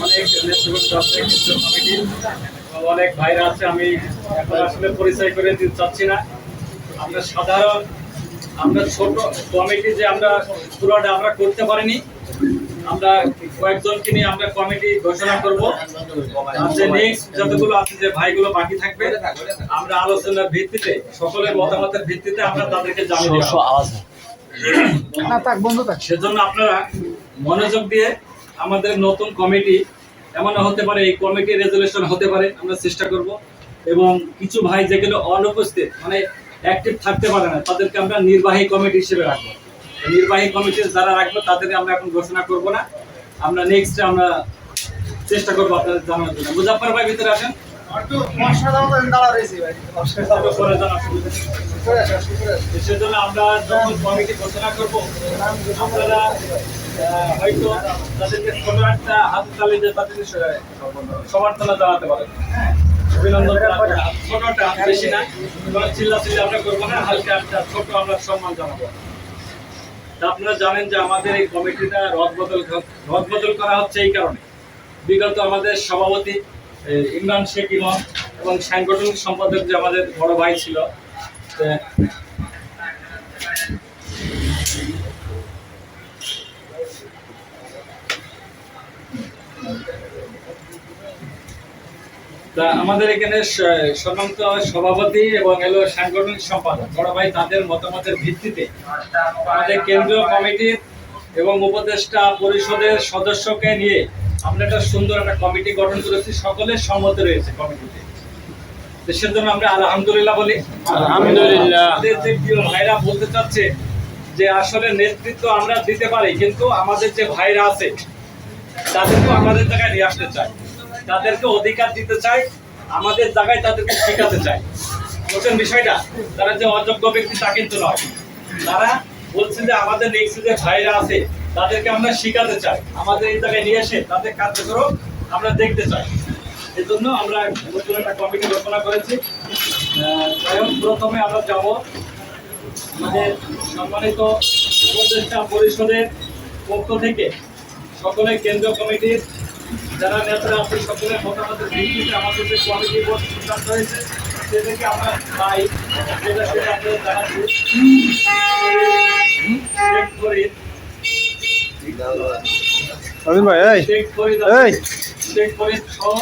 অনেক নেতৃত্ব আছে কিন্তু কমিটির অনেক ভাইরা আছে। আমি এখন আসলে পরিচয় করে দিতে চাচ্ছি না। আমরা সাধারণ আমরা ছোট কমিটি যে আমরা পুরোটা আমরা করতে পারিনি, আমরা কয়েকজনকে নিয়ে আমরা কমিটি ঘোষণা করবো। যে নেক্সট যতগুলো আছে যে ভাইগুলো বাকি থাকবে, আমরা আলোচনার ভিত্তিতে সকলের মতামতের ভিত্তিতে আমরা তাদেরকে জানিয়ে দেব। সেজন্য আপনারা মনোযোগ দিয়ে আমাদের নতুন কমিটি এমন হতে পারে, এই কমিটির রেজুলেশন হতে পারে, আমরা চেষ্টা করব। এবং কিছু ভাই যেগুলো অনুপস্থিত মানে অ্যাক্টিভ থাকতে পারে না, তাদেরকে আমরা নির্বাহী কমিটি হিসেবে রাখবো। নির্বাহী কমিটির যারা রাখবো তাদেরকে আমরা এখন ঘোষণা করব না, আমরা নেক্সট আমরা চেষ্টা করবো আপনাদের জানানোর জন্য। মুজাফফর ভাই ভিতরে আসেন। সেজন্য আমরা যখন কমিটি ঘোষণা করবো, আপনারা হয়তো তাদেরকে ছোট একটা হাত তালি দিয়ে তাদেরকে সমর্থনা জানাতে পারেন। অভিনন্দন। ছোটটা বেশি না, চিল্লাচিল্লি আমরা করবো না, হালকা একটা ছোট আমরা সম্মান জানাবো। আপনারা জানেন যে আমাদের এই কমিটিটা রদবদল করা হচ্ছে এই কারণে, বিগত আমাদের সভাপতি ইমরান শেখ ইমাম এবং সাংগঠনিক সম্পাদক যে আমাদের বড় ভাই ছিল, তা আমাদের এখানে সম্মানিত সভাপতি এবং সাংগঠনিক সম্পাদক বড় ভাই, তাদের মতামতের ভিত্তিতে আমাদের কেন্দ্রীয় কমিটির এবং উপদেষ্টা পরিষদের সদস্যকে নিয়ে আমরা একটা সুন্দর একটা কমিটি গঠন করেছি। সকলের সম্মতি রয়েছে কমিটিতে। সেজন্য আমরা আলহামদুলিল্লাহ বলি। আলহামদুলিল্লাহ। আমাদের যে প্রিয় ভাইরা বলতে চাচ্ছে যে আসলে নেতৃত্ব আমরা দিতে পারি, কিন্তু আমাদের যে ভাইরা আছে তাদেরকে আমাদের জায়গায় নিয়ে আসতে চাই, তাদেরকে অধিকার দিতে চাই, আমাদের জায়গায় তাদেরকে শেখাতে চাই। বুঝছেন বিষয়টা? তারা যে অযোগ্য ব্যক্তি তা কিন্তু নয়। তারা বলছে যে আমাদের নেক্সট যে ভাইরা আছে তাদেরকে আমরা শেখাতে চাই, আমাদের এই জায়গায় নিয়ে এসে তাদের কার্যক্রম আমরা দেখতে চাই। এই জন্য আমরা নতুন একটা কমিটি ঘোষণা করেছি। প্রথমে আমরা যাব আমাদের সম্মানিত উপদেষ্টা পরিষদের পক্ষ থেকে সকলের কেন্দ্রীয় কমিটির যারা নেতারা আছে সকলের মতামতের ভিত্তিতে আমাদের যে কমিটি বোর্ড সিদ্ধান্ত হয়েছে সেটাকে আমরা পাই, যেটা সেটা আপনাদের জানাচ্ছি। শেখ ফরিদ সহ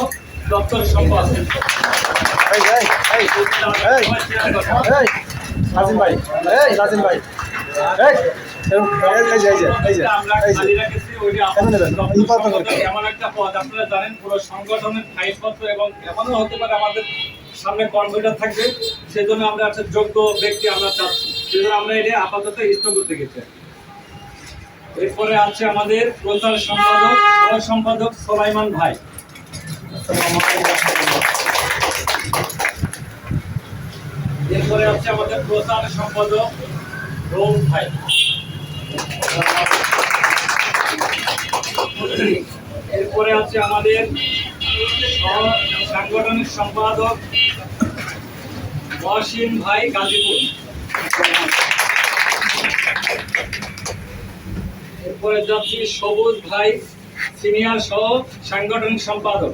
দপ্তর সম্পাদক এমন একটা পদ আপনারা জানেন, পুরো সংগঠনের ফাইলপত্র এবং এমনও হতে পারে আমাদের সামনে কম্পিউটার থাকবে, সেজন্য আমরা একটা যোগ্য ব্যক্তি আমরা চাচ্ছি, সেজন্য আমরা এটা আপাতত স্থগিত রেখেছি। এরপরে আছে আমাদের প্রচার সম্পাদক সহ সম্পাদক সোলাইমান ভাই। এরপরে আছে আমাদের প্রচার সম্পাদক রৌফ ভাই। এরপরে আছে আমাদের সাংগঠনিক সম্পাদক মহসিন ভাই গাজীপুর। এরপরে যাচ্ছি সবুজ ভাই সিনিয়র সহ সাংগঠনিক সম্পাদক।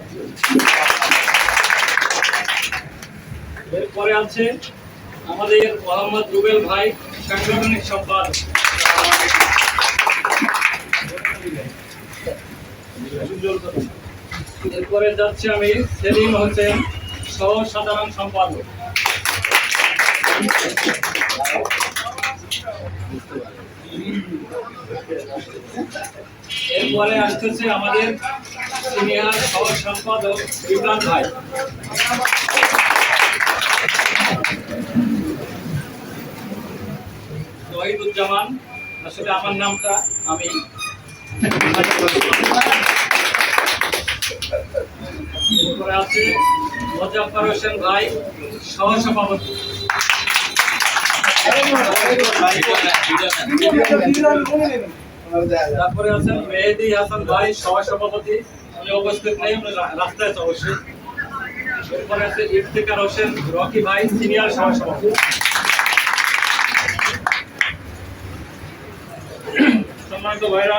এরপরে আছে আমাদের মোহাম্মদ রুবেল ভাই সাংগঠনিক সম্পাদক। এরপরে যাচ্ছে আমি সেলিম হোসেন সহ সাধারণ সম্পাদক। এরপরে আসতেছে আমাদের সিনিয়র সহ সম্পাদক ইমরান ভাই। শহীদুজ্জামান, আসলে আমার নামটা আমি এরপরে আছে মোজাফফর হোসেন ভাই সহ সভাপতি। তারপরে আছেন মেহেদি হাসান ভাই সহ সভাপতি, উনি উপস্থিত নেই, রাস্তায় আছে অবশ্যই। এরপরে আছে ইফতেখার হোসেন রকি ভাই সিনিয়র সহ সভাপতি। সম্মানিত ভাইরা,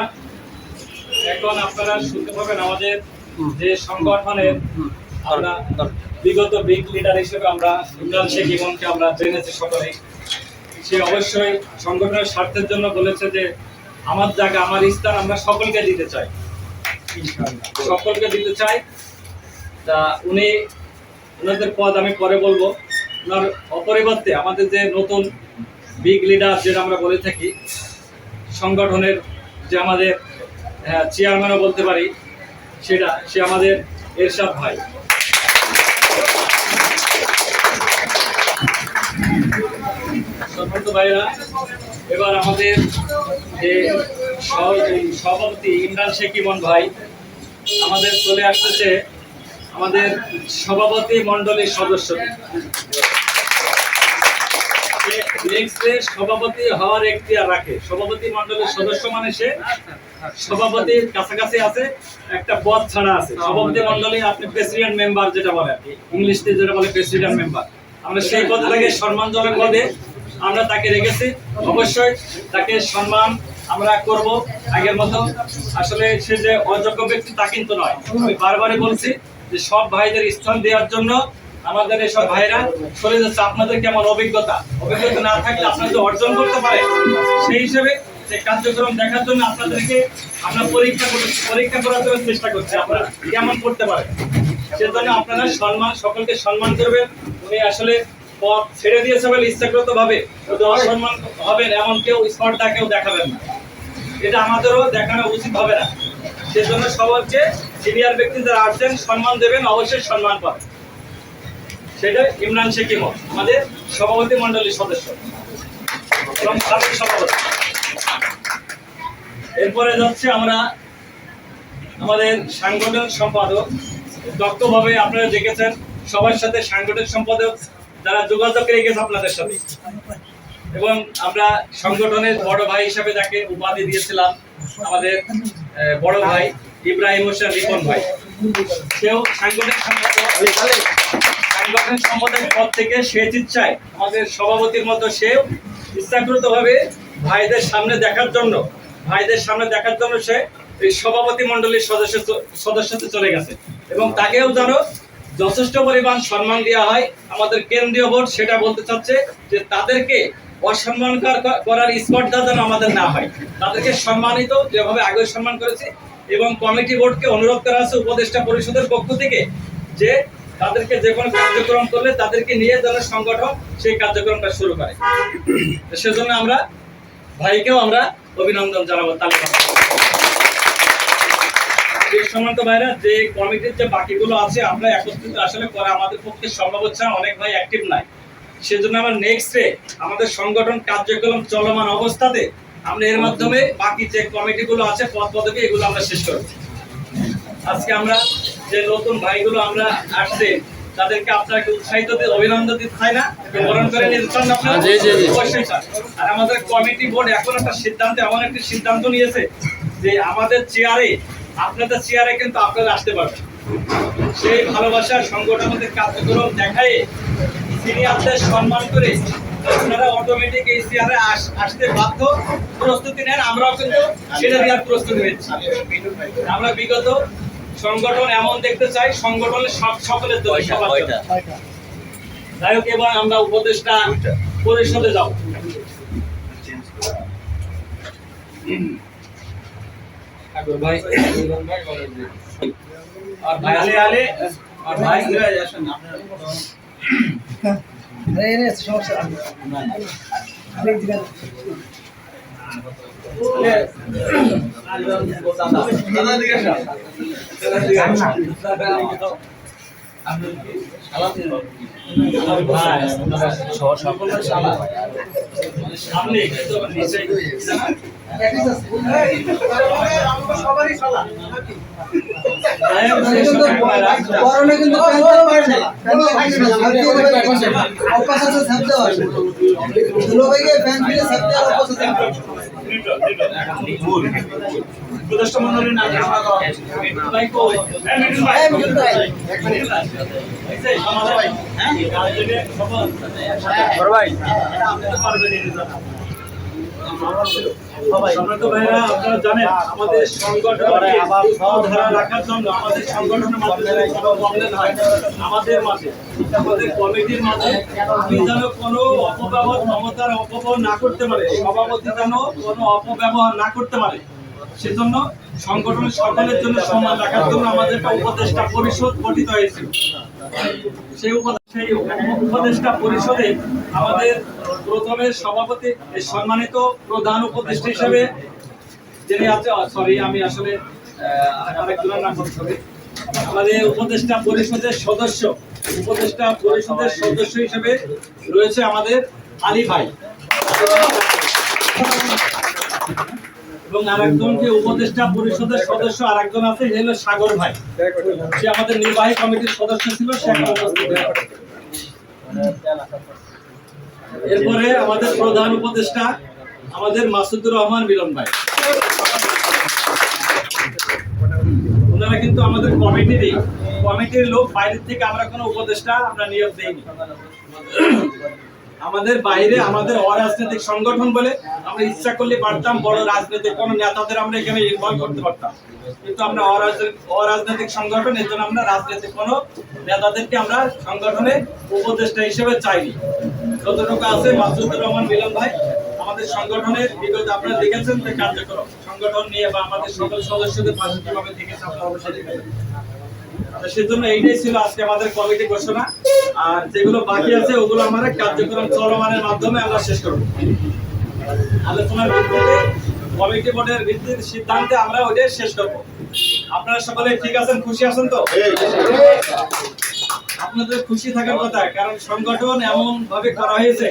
এখন আপনারা শুনতে পাবেন আমাদের যে সংগঠনের আমরা বিগত বিগ লিডার হিসেবে আমরা ইমরান শেখ ইমনকে আমরা জেনেছি সকলেই। সে অবশ্যই সংগঠনের স্বার্থের জন্য বলেছে যে আমার জায়গা আমার স্থান আমরা সকলকে দিতে চাই, সকলকে দিতে চাই। তা উনি ওনাদের পদ আমি পরে বলবো। ওনার অপরিবর্তে আমাদের যে নতুন বিগ লিডার যেটা আমরা বলে থাকি সংগঠনের, যে আমাদের চেয়ারম্যানও বলতে পারি, সে আমাদের এরশাদ ভাই। সম্মানিত ভাইরা, এবার আমাদের যে সভাপতি ইমরান শেখ ইমন ভাই আমাদের চলে আসতেছে আমাদের সভাপতি মণ্ডলীর সদস্য। সভাপতি হওয়ার এখতিয়ার রাখে। সভাপতি মণ্ডলীর সদস্য মানে সে সভাপতির কাছাকাছি আছে, একটা পদ ছাড়া আছে সভাপতি মণ্ডলী। আপনি প্রেসিডেন্ট মেম্বার যেটা বলে, ইংলিশে যেটা বলে প্রেসিডেন্ট মেম্বার, আমরা সেই পদটাকে সম্মানজনক পদে আমরা তাকে রেখেছি। অবশ্যই তাকে সম্মান আমরা করব আগের মতো। আসলে সে যে অযোগ্য ব্যক্তি তা কিন্তু নয়। আমি বারবারই বলছি যে সব ভাইদের স্থান দেওয়ার জন্য আমাদের এসব ভাইরা চলে যাচ্ছে। আপনাদের কেমন অভিজ্ঞতা না থাকলে আপনারা যে অর্জন করতে পারে, সেই হিসেবে যে কার্যক্রম দেখার জন্য আপনাদেরকে আমরা পরীক্ষা করার জন্য চেষ্টা করছি আপনারা কেমন করতে পারে। সেজন্য আপনারা সকলকে সম্মান করবেন। উনি আসলে পথ ছেড়ে দিয়েছে বলে ইচ্ছাকৃত ভাবে অসম্মান হবেন এমন কেউ স্পর্ধা কেউ দেখাবেন না, এটা আমাদেরও দেখানো উচিত হবে না। সেজন্য সবাইকে সিনিয়র ব্যক্তি যারা আসছেন সম্মান দেবেন, অবশ্যই সম্মান পাবেন। সেটা ইমরান শেখ ইমন আমাদের সভাপতি মণ্ডলীর সদস্য এবং সাবেক সভাপতি। এরপরে যাচ্ছে আমরা আমাদের সাংগঠনিক সম্পাদক। দক্ষভাবে আপনারা দেখেছেন সবার সাথে সাংগঠনিক সম্পাদক যারা যোগাযোগ রেখেছে আপনাদের সাথে, এবং আমরা সংগঠনের বড় ভাই হিসাবে যাকে উপাধি দিয়েছিলাম আমাদের বড় ভাই ইব্রাহিম হোসেন রিপন ভাই, সেও সাংগঠনিক সম্পাদকের পদ থেকে সে ইচ্ছায় আমাদের সভাপতির মতো সেও ইচ্ছাকৃতভাবে ভাইদের সামনে দেখার জন্য সে এই সভাপতি মণ্ডলীর সদস্যতে চলে গেছে। এবং তাকেও জানো যথেষ্ট পরিমাণ সম্মান দেওয়া হয়। আমাদের কেন্দ্রীয় বোর্ড সেটা বলতে চাচ্ছে যে তাদেরকে অসম্মান করার স্পর্ধা যেন আমাদের না হয়, তাদেরকে সম্মানিত যেভাবে আগে সম্মান করেছে। এবং কমিটি বোর্ডকে অনুরোধ করা আছে উপদেষ্টা পরিষদের পক্ষ থেকে যে তাদেরকে যে কোনো কার্যক্রম করলে তাদেরকে নিয়ে যেন সংগঠন সেই কার্যক্রমটা শুরু করে। সেজন্য আমরা ভাইকেও আমরা অভিনন্দন জানাবো। সম্মানিত ভাইরা, যে কমিটির যে বাকিগুলো আছে আমরা একত্রিত আসলে করা আমাদের পক্ষে সম্ভব হচ্ছে না, অনেক ভাই অ্যাক্টিভ নাই। সেজন্য আমরা নেক্সটে আমাদের সংগঠন কার্যক্রম চলমান অবস্থাতে আমরা এর মাধ্যমে বাকি যে কমিটিগুলো আছে পদ পদবি এগুলো আমরা শেষ করব। আজকে আমরা যে নতুন ভাইগুলো আমরা আসছে তাদেরকে আপনাকে উৎসাহিত দিয়ে অভিনন্দন দিতে চাই না, বরণ করে নিতে চান আপনারা? অবশ্যই চান। আর আমাদের কমিটি বোর্ড এখন একটা এমন একটি সিদ্ধান্ত নিয়েছে যে আমাদের চেয়ারে, আপনাদের চেয়ারে কিন্তু আপনারা আসতে পারবেন। সেই ভালোবাসার সংগঠনের কার্যক্রম দেখায় সিনিয়রদের সম্মান করে আপনারা অটোমেটিক এই চেয়ারে আসতে বাধ্য। প্রস্তুতি নেন, আমরাও কিন্তু সেটা দেওয়ার প্রস্তুতি নিচ্ছি। আমরা বিগত সংগঠন এমন দেখতে চাই সংগঠনের সকলের জন্য। যাই হোক, এবার আমরা উপদেষ্টা পরিষদে যাব। ভাই আর ভাই আলে আর ভাই আসেন আপনারা। সমস্যা সম্মানিত ভাইরা, আপনারা জানেন আমাদের সংগঠনকে ধারা রাখার জন্য আমাদের সংগঠনের মাধ্যমে কোনো কমপ্লেন হয় আমাদের মাঝে, আমাদের কমিটির মাঝে আমি যেন কোনো অপব্যবহার, ক্ষমতার অপব্যবহার না করতে পারে, সভাপতি যেন কোনো অপব্যবহার না করতে পারে, সেজন্য সংগঠনের সকলের জন্য সম্মান রাখার জন্য আমাদের একটা উপদেষ্টা পরিষদ গঠিত হয়েছিল। সেই উপদেষ্টা পরিষদে আমাদের প্রথমে সভাপতি সম্মানিত প্রধান উপদেষ্টা হিসেবে যিনি আছে, সরি আমি আসলে আরেকজনের নাম বলতে হবে, আমাদের উপদেষ্টা পরিষদের সদস্য, উপদেষ্টা পরিষদের সদস্য হিসেবে রয়েছে আমাদের আলী ভাই, এবং আরেকজনকে উপদেষ্টা পরিষদের সদস্য আরেকজন আছে, সে হলো সাগর ভাই, সে আমাদের নির্বাহী কমিটির সদস্য ছিল, সে এখন উপস্থিত নেই। এরপরে আমাদের প্রধান উপদেষ্টা আমাদের মাসুদুর রহমান মিলন ভাই, ওনারা কিন্তু আমাদের কমিটির লোক, বাইরের থেকে আমরা কোনো উপদেষ্টা আমরা নিয়োগ দেইনি। আমাদের বাইরে আমাদের অরাজনৈতিক সংগঠন বলে আমরা ইচ্ছা করলে পারতাম বড় রাজনৈতিক কোন নেতাদের আমরা এখানে ইনভলভ করতে পারতাম, কিন্তু আমরা অরাজনৈতিক সংগঠন, এর জন্য আমরা রাজনৈতিক কোন নেতাদেরকে আমরা সংগঠনে উপদেষ্টা হিসেবে চাইনি। যতটুকু আছে মাসুদুর রহমান মিলন ভাই আমাদের সংগঠনের বিগত আপনারা দেখেছেন যে কার্যক্রম সংগঠন নিয়ে বা আমাদের সকল সদস্যদের পাশে কিভাবে দেখেছে আপনারা অবশ্যই দেখেছেন। সেজন্য এইটাই ছিল আজকে আমাদের কমিটি ঘোষণা, আর যেগুলো বাকি আছে ওগুলো আমরা কার্যক্রম চলমানের মাধ্যমে আমরা শেষ করব। আলোচনার ভিত্তিতে কমিটি বোর্ডের ভিত্তির সিদ্ধান্তে আমরা ওইটাই শেষ করব। আপনারা সকলে ঠিক আছেন, খুশি আছেন তো? আপনাদের খুশি থাকার কথা, কারণ সংগঠন এমন ভাবে করা হয়েছে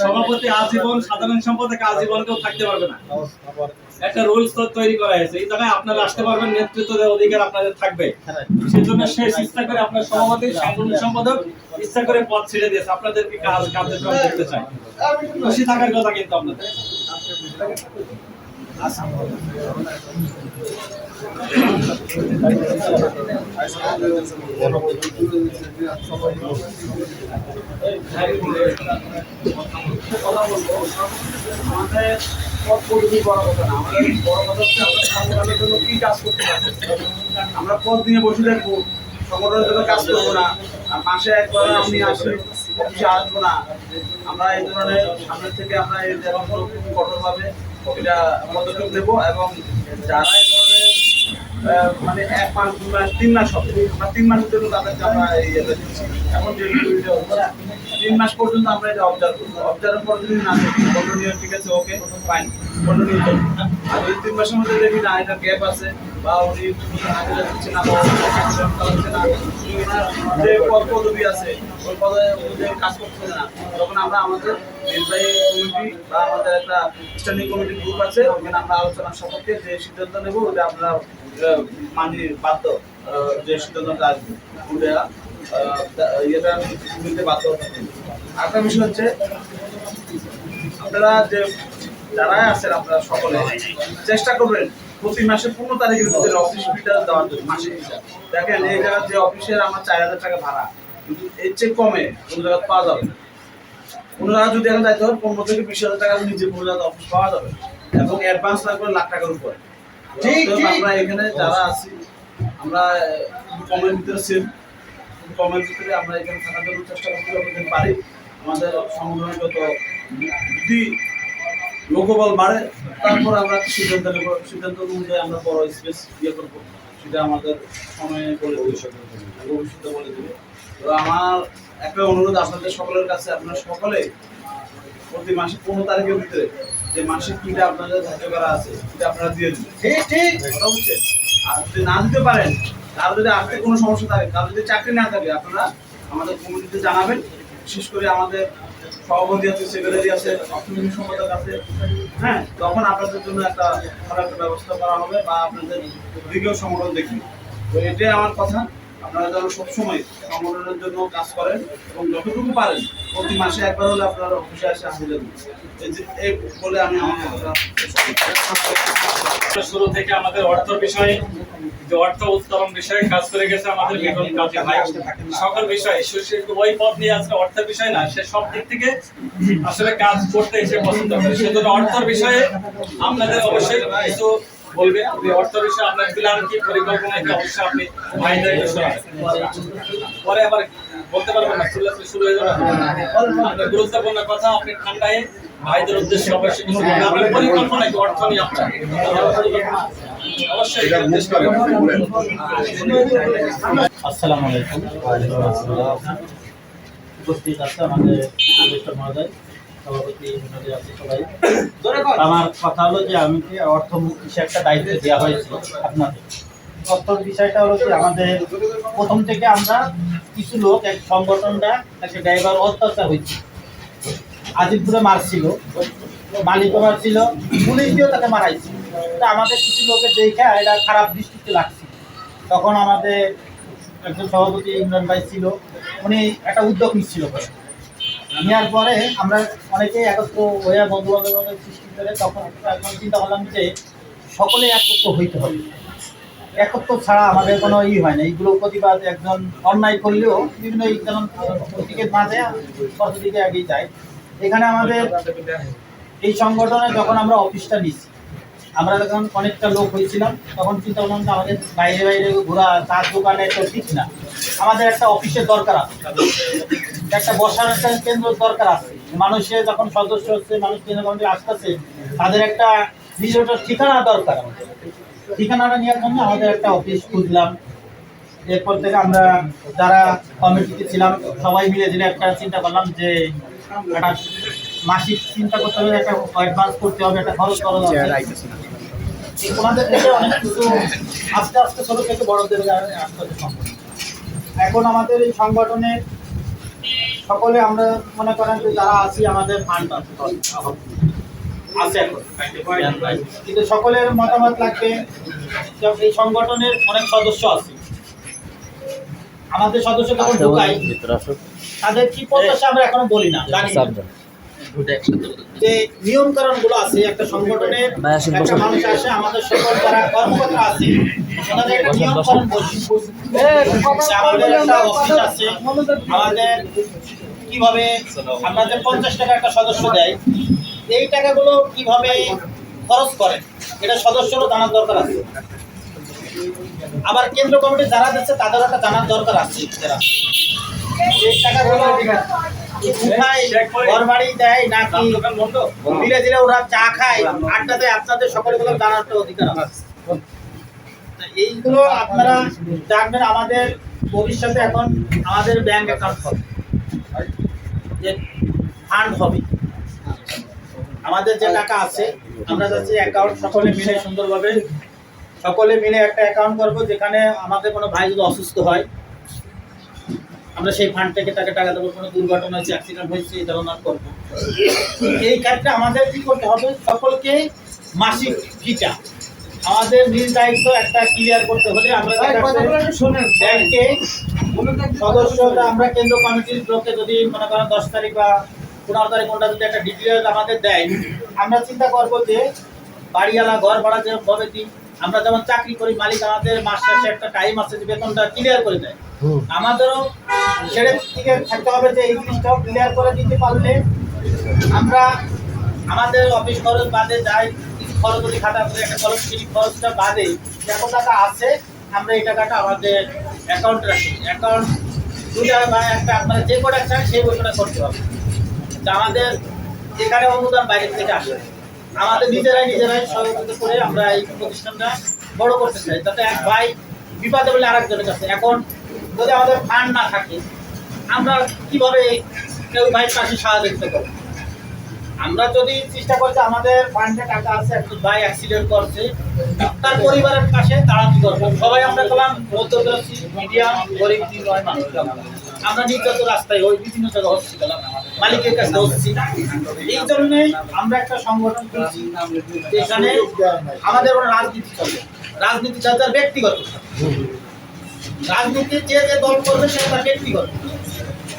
সভাপতি আজীবন, সাধারণ সম্পাদক আজীবন কেউ থাকতে পারবে না, একটা রুলস তৈরি করা হয়েছে। এই জায়গায় আপনারা আসতে পারবেন, নেতৃত্ব দেওয়ার অধিকার আপনাদের থাকবে। সেজন্য শেষ ইচ্ছা করে আপনার সভাপতি, সাধারণ সম্পাদক ইচ্ছা করে পদ ছেড়ে দিয়েছে, আপনাদেরকে কার্যক্রম করতে চাই। খুশি থাকার কথা কিন্তু আপনাদের। আমরা পদ নিয়ে বসে থাকবো, সংগঠনের জন্য কাজ করবো না, আর মাসে একবার আমি আসি অফিসে আসবো না। আমরা এই ধরনের সামনের থেকে আমরা এই কঠোরভাবে এটা পদক্ষেপ নেবো, এবং যারা এই ধরনের মানে 1 মাস 2 মাস 3 মাস হবে, আমরা 3 মাসের জন্য তাদেরকে আমরা দিচ্ছি। এখন যে 3 মাস পর্যন্ত আমরা এটা অবজার্ভ করবো, অবজার্ভ করে যদি না দেখি কন্টিনিউ ঠিক আছে, ওকে ফাইন, কন্টিনিউ করবো। আর যদি 3 মাসের মধ্যে দেখি না এটা গ্যাপ আছে, বা উনি আগে দিচ্ছে না, যে পদবি আছে ওই পদে অনুযায়ী কাজ করছে না, তখন আমরা আমাদের নির্বাহী কমিটি বা আমাদের একটা স্ট্যান্ডিং কমিটি গ্রুপ আছে, ওখানে আমরা আলোচনা সাপেক্ষে যে সিদ্ধান্ত নেব ওটা আমরা মানি বাধ্য, যে সিদ্ধান্তটা আসবে ওটা এটা আমি নিতে বাধ্য থাকি। আরেকটা বিষয় হচ্ছে, আপনারা যে যারা আছেন আপনারা সকলে চেষ্টা করবেন প্রতি মাসে 15 তারিখের ভিতরে অফিস ফিটা দেওয়ার জন্য। মাসিক হিসাব দেখেন, এই জায়গায় যে অফিসের আমার 4000 টাকা ভাড়া, কিন্তু এর চেয়ে কমে কোনো জায়গায় পাওয়া যাবে না। কোনো জায়গায় যদি এখন যাইতে হয় 15 থেকে 20,000 টাকা নিজে কোনো জায়গায় অফিস পাওয়া যাবে, এবং অ্যাডভান্স লাগবে লাখ টাকার উপরে। আমরা এখানে যারা আছি আমরা কমের ভিতরে সেম, কমের ভিতরে আমরা এখানে থাকার জন্য চেষ্টা করতে যতদিন পারি। আমাদের সংগঠনগত যদি লোকবল বাড়ে, তারপর আমরা সিদ্ধান্ত নেব, সিদ্ধান্ত অনুযায়ী আমরা বড় স্পেস করবো, সেটা আমাদের সময়ে বলে দেবে, ভবিষ্যতে বলে দেবে। তো আমার একটা অনুরোধ আপনাদের সকলের কাছে, আপনারা সকলে প্রতি মাসে 15 তারিখের ভিতরে যে মাসিক ফিটা আপনাদের ধার্য করা আছে সেটা আপনারা দিয়ে দিন। কথা বুঝছেন? আর যদি না দিতে পারেন, কারো যদি আর্থিক কোনো সমস্যা থাকে, কারো যদি চাকরি না থাকে, আপনারা আমাদের কমিটিতে জানাবেন। বিশেষ করে আমাদের সভাপতি আছে, সেক্রেটারি আছে, অর্থনৈতিক সম্পাদক আছে, হ্যাঁ, তখন আপনাদের জন্য একটা ভালো একটা ব্যবস্থা করা হবে, বা আপনাদের দিকেও সংগঠন দেখবে। তো এটাই আমার কথা। আপনারা যেন সবসময় সংগঠনের জন্য কাজ করেন এবং যতটুকু পারেন প্রতি মাসে একবার হলে আপনারা অফিসে আসে হাজিরা দিন। এই বলে আমি আমার কথাটা শুরু থেকে আমাদের অর্থ বিষয়ে যে অর্থ উত্তোলন বিষয়ে কাজ করে গেছে আমাদের বেতন কাজী ভাই সকল বিষয়ে ওই পদ নিয়ে আজকে অর্থের বিষয় না, সে সব দিক থেকে আসলে কাজ করতে এসে পছন্দ করে। সেজন্য অর্থের বিষয়ে আপনাদের অবশ্যই কিছু বলবে, আপনি অর্থ বিষয়ে আপনার প্ল্যান কি, পরিকল্পনা কি, অবশ্যই আপনি ভাইদের পরে আবার বলতে পারবেন না, শুরু হয়ে যাবে। আপনার গুরুত্বপূর্ণ কথা আপনি ঠান্ডায় ভাইদের উদ্দেশ্যে অবশ্যই কিছু বলবেন। আপনার পরিকল্পনা কি, অর্থ নিয়ে আপনার অবশ্যই আসসালামু আলাইকুম। উপস্থিত আছে আমাদের উপদেষ্টা মহোদয়, সভাপতি মহোদয় আছে সবাই। আমার কথা হলো যে আমি কি অর্থমুখী একটা দায়িত্ব দেওয়া হয়েছিল আপনাদের। অর্থর বিষয়টা হলো যে আমাদের প্রথম থেকে আমরা কিছু লোক এক সংগঠনটা একটা ড্রাইভার অত্যাচার হয়েছে, আজিমপুরে মারছিল, মালিকও মারছিল, পুলিশ দিয়েও তাকে মারাইছিল। তা আমাদের কিছু লোকের দেখে এটা খারাপ দৃষ্টিতে লাগছে। তখন আমাদের একজন সভাপতি ইমরান ভাই ছিল, উনি একটা উদ্যোগ নিচ্ছিল। নেওয়ার পরে আমরা অনেকেই একত্র হয়ে বন্ধু বান্ধবের সৃষ্টি করে তখন একজন চিন্তা করলাম যে সকলে একত্র হইতে হবে। একত্র ছাড়া আমাদের কোনো হয় না। এইগুলো প্রতিবাদ একজন অন্যায় করলেও বিভিন্ন যেমন দিকের মাঝে কত দিকে এগিয়ে যায়। এখানে আমাদের এই সংগঠনে যখন আমরা অফিসটা নিচ্ছি, আমরা যখন অনেকটা লোক হয়েছিলাম তখন চিন্তা করলাম যে আমাদের বাইরে বাইরে ঘোরা, চার দোকানে তো ঠিক না, আমাদের একটা অফিসের দরকার আছে, একটা বসার একটা কেন্দ্র দরকার আছে। মানুষের যখন সদস্য হচ্ছে, মানুষ কেন্দ্র কমিটি আসতেছে, তাদের একটা নিজস্ব ঠিকানা দরকার। ঠিকানাটা নেওয়ার জন্য আমাদের একটা অফিস খুঁজলাম। এরপর থেকে আমরা যারা কমিটিতে ছিলাম সবাই মিলে যে একটা চিন্তা করলাম যে একটা মাসিক চিন্তা করতে হবে, একটা অ্যাডভান্স করতে হবে, একটা খরচ করা হবে। ওনাদের থেকে অনেক কিছু আস্তে আস্তে ছোট থেকে বড়দের আস্তে আস্তে সম্ভব। এখন আমাদের এই সংগঠনে সকলে আমরা মনে করেন যে যারা আছি আমাদের ফান্ড আছে এখন, কিন্তু সকলের মতামত লাগবে। এই সংগঠনের অনেক সদস্য আছে, আমাদের সদস্য যখন ঢুকাই তাদের কি প্রত্যাশা আমরা এখনো বলি না, জানি না। যে নিয়মকরণ গুলো আছে একটা সংগঠনে, একটা মানুষ আসে, আমাদের সকল যারা কর্মকর্তা আছে ওনাদের একটা নিয়মকরণ বলি। আমাদের একটা অফিস আছে, আমাদের কিভাবে আমাদের 50 টাকা একটা সদস্য দেয়, এই টাকাগুলো কিভাবে খরচ করে এটা সদস্যরও জানার দরকার আছে। আবার কেন্দ্র কমিটি যারা দিচ্ছে তাদেরও একটা জানার দরকার আছে। এই টাকাগুলো ঘর বাড়ি দেয় নাকি ধীরে ধীরে ওরা চা খায়, আড্ডা দেয়, আপনাদের সকলগুলো জানার একটা অধিকার আছে। এইগুলো আপনারা জানবেন। আমাদের ভবিষ্যতে এখন আমাদের ব্যাংক অ্যাকাউন্ট হবে, যে ফান্ড হবে, আমাদের যে টাকা আছে আমরা যাচ্ছি অ্যাকাউন্ট সকলে মিলে সুন্দরভাবে সকলে মিলে একটা অ্যাকাউন্ট করবো, যেখানে আমাদের কোনো ভাই যদি অসুস্থ হয় আমরা সেই ফান্ড থেকে তাকে টাকা দেবো। কোনো দুর্ঘটনা হয়েছে, অ্যাক্সিডেন্ট হয়েছে, এই ধরনের করবো। এই কাজটা আমাদের কি করতে হবে, সকলকে মাসিক ফিটা আমাদের নিজ দায়িত্ব একটা ক্লিয়ার করতে হলে আমরা ব্যাংকে সদস্যরা আমরা কেন্দ্র কমিটির লোকে যদি মনে করেন 10 তারিখ বা 15 তারিখ কোনটা যদি একটা ডিটেলস আমাদের দেয়, আমরা চিন্তা করবো যে বাড়িওয়ালা ঘর ভাড়া যে হবে দিন, আমরা যেমন চাকরি করি, মালিক আমাদের মাস শেষে একটা টাইম আছে যে বেতনটা ক্লিয়ার করে দেয়, আমাদেরও সেটার দিকে থাকতে হবে যে এই জিনিসটাও ক্লিয়ার করে দিতে পারলে আমরা আমাদের অফিস খরচ বাদে যাই, খরচ যদি খাতা করে একটা খরচ খরচটা বাদে যত টাকা আছে আমরা এই টাকাটা আমাদের অ্যাকাউন্টে রাখি। অ্যাকাউন্ট দুটা বা একটা আপনারা যে কটা চান সেই বইটা করতে হবে। আমাদের এখানে অনুদান বাইরে থেকে আসে, আমাদের নিজেরাই সহযোগিতা করে আমরা এই প্রতিষ্ঠানটা বড় করতে চাই, যাতে এক ভাই বিপদে বলে আরেকজনের কাছে। এখন যদি আমাদের ফান্ড না থাকে আমরা কিভাবে কেউ ভাইয়ের পাশে সহযোগিতা করবো? আমরা যদি চেষ্টা করছি আমাদের ফান্ডে টাকা আছে, একজন ভাই অ্যাক্সিডেন্ট করছে, তার পরিবারের পাশে দাঁড়াতে করবো। সবাই আমরা করলাম মধ্যপ্রাচ্য মিডিয়াম গরিব নয় মানুষ, আমরা নির্যাত রাস্তায় ওই বিভিন্ন জায়গায় হচ্ছি, গেলাম মালিকের কাছে হচ্ছি। এই জন্যে আমরা একটা সংগঠন করছি যেখানে আমাদের কোনো রাজনীতি চলে, রাজনীতি যার ব্যক্তিগত রাজনীতির যে যে দল করবে সে তার ব্যক্তিগত,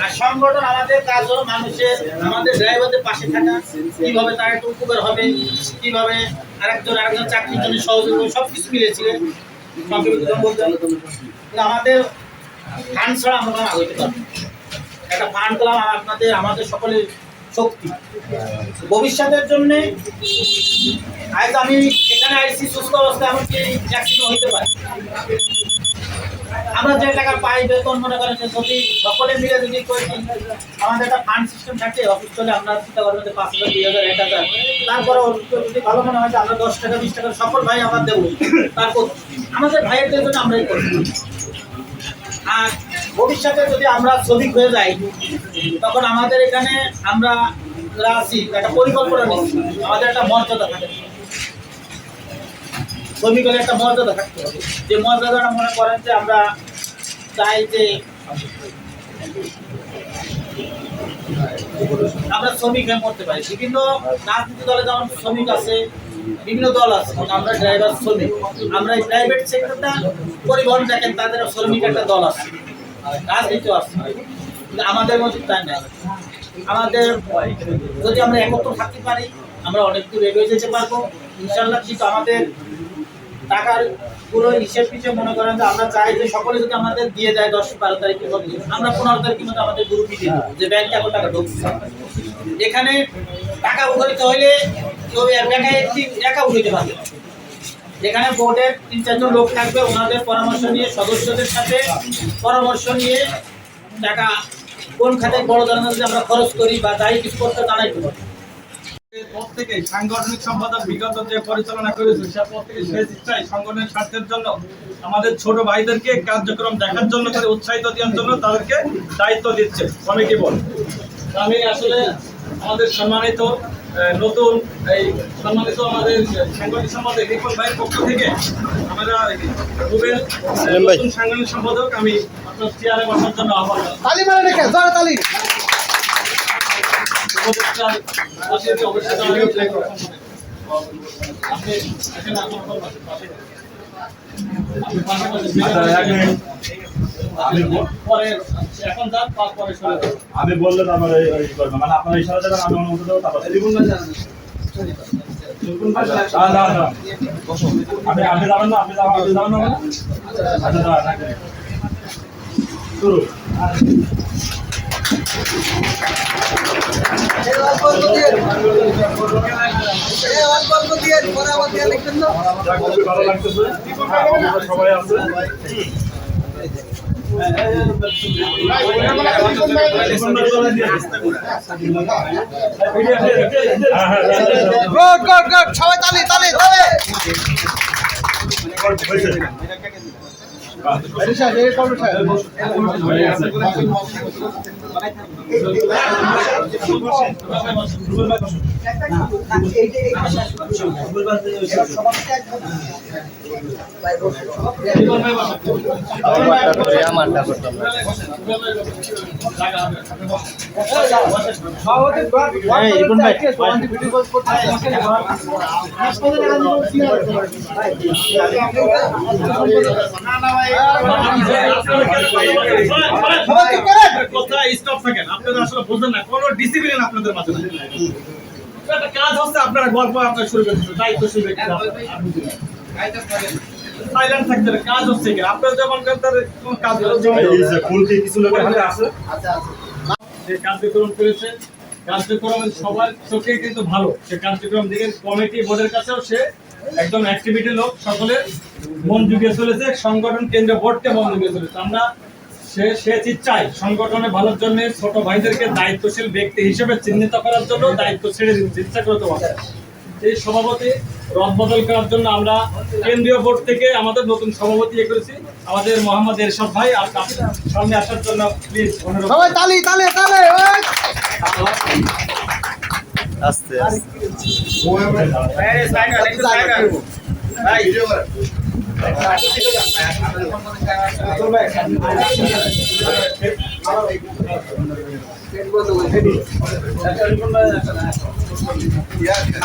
আর সংগঠন আমাদের কাজ হলো মানুষের, আমাদের ড্রাইভারদের পাশে থাকা, কিভাবে তার একটু উপকার হবে, কিভাবে আরেকজন চাকরির জন্য সহযোগী হবে, সব কিছু মিলেছিলেন বলতে আমাদের ফান্ড ছাড়া আমরা আগাইতে পারবো না। একটা ফান্ড পেলাম আমাদের সকলের শক্তি ভবিষ্যতের জন্য। আজ আমি এখানে আইসি সুস্থ অবস্থায় এমনকি অ্যাক্সিডেন্ট হইতে পারে, আমরা যে টাকা পাই বেতন মনে করেন যদি সকলে মিলে যদি করি, আমাদের একটা ফান্ড সিস্টেম থাকে অফিস চলে, আমরা চিন্তা করবো যে 5,000, 2,000, 1,000, তারপরে যদি ভালো মনে হয় যে আমরা 10 টাকা 20 টাকা সকল ভাই আবার দেবো, তারপর আমাদের ভাইয়ের জন্য আমরাই করি। আর ভবিষ্যতে যদি আমরা শ্রমিক হয়ে যাই তখন আমাদের এখানে আমরা আছি একটা পরিকল্পনা নিচ্ছি, আমাদের একটা মর্যাদা থাকে, শ্রমিকের একটা মর্যাদা থাকতে হবে, যে মর্যাদাটা মনে করেন যে আমরা চাই যে আমরা শ্রমিক হয়ে পড়তে পারি। বিভিন্ন রাজনীতি দলে যেমন শ্রমিক আছে, বিভিন্ন দল আছে, আমরা ড্রাইভার শ্রমিক, আমরা এই প্রাইভেট সেক্টরটা পরিবহন দেখেন তাদের শ্রমিক একটা দল আছে, রাজনীতিও আছে, কিন্তু আমাদের মধ্যে তাই নাই। আমাদের যদি আমরা একত্র থাকতে পারি আমরা অনেক দূর এগিয়ে যেতে পারবো ইনশাল্লাহ। কিন্তু আমাদের টাকার পুরো হিসেব পিছিয়ে মনে করেন যে আমরা চাই যে সকলে যদি আমাদের দিয়ে যায় 10-12 তারিখের মধ্যে, আমরা 15 তারিখের মধ্যে আমাদের গ্রুপে দিয়ে দেবো যে ব্যাংকে এখন টাকা ঢুকছে। এখানে টাকা উঠাইতে হইলে কেউ একা উঠাইতে পারবে, এখানে বোর্ডের 3-4 জন লোক থাকবে, ওনাদের পরামর্শ নিয়ে সদস্যদের সাথে পরামর্শ নিয়ে টাকা কোন খাতে বড় ধরনের যদি আমরা খরচ করি বা যাই কিছু করতে জানাইতে পারি। প্রত্যেকে সাংগঠনিক সম্পাদক বিগত যে পরিচালনা করেছে সে প্রত্যেকে শেষ ইচ্ছায় সংগঠনের স্বার্থের জন্য আমাদের ছোট ভাইদেরকে কার্যক্রম দেখার জন্য করে উৎসাহিত দেওয়ার জন্য তাদেরকে দায়িত্ব দিচ্ছে কমিটি বোর্ড। আমি আসলে আমাদের সম্মানিত নতুন এই সম্মানিত আমাদের সাংগঠনিক সম্পাদক রিপন ভাইয়ের পক্ষ থেকে আমরা রুবেল নতুন সাংগঠনিক সম্পাদক আমি আপনার চেয়ারে বসার জন্য আহ্বান জানাই। উপদেষ্টার পাশে যে অবশ্যই আপনি এখানে আমার পাশে আমি বললে তারপরে মানে আপনার ইশারা দেবেন, আমি অনুমতি দেবো, তারপর আপনি যাবেন না, আপনি যাবেন না, আচ্ছা শুরু। ভালো লাগতেছে, সবাই আছে। সবাই তালি তালি তালি। আপনারা আসলে বোঝেন না, কোনো ডিসিপ্লিন আপনাদের মাঝে নাই। একটা কাজ হচ্ছে আপনারা গল্প আপনারা শুরু করতেছেন, দায়িত্বশীল ব্যক্তি সাইলেন্ট থাকতে হবে, কাজ হচ্ছে কি আপনারা যখন কাজ কিছু লোকের হাতে আছে যে কার্যক্রম করেছে, কার্যক্রম সবার চোখে কিন্তু ভালো, সে কার্যক্রম দিকে কমিটি বোর্ডের কাছেও সে একদম অ্যাক্টিভিটি লোক, সকলের মন জুগিয়ে চলেছে, সংগঠন কেন্দ্র বোর্ডকে মন জুগিয়ে চলেছে। আমরা সে ইচ্ছায় সংগঠনের ভালোর জন্য ছোট ভাইদেরকে দায়িত্বশীল ব্যক্তি হিসেবে চিহ্নিত করার জন্য দায়িত্ব ছেড়ে দিচ্ছে ইচ্ছা করে তোমার এই সভাপতি রদবদল করার জন্য আমরা কেন্দ্রীয় বোর্ড থেকে আমাদের নতুন সভাপতি করেছি আমাদের মোহাম্মদ এরশাদ ভাই। আর সামনে আসার জন্য প্লিজ অনুরোধ। সবাই তালি তালি তালি। আস্তে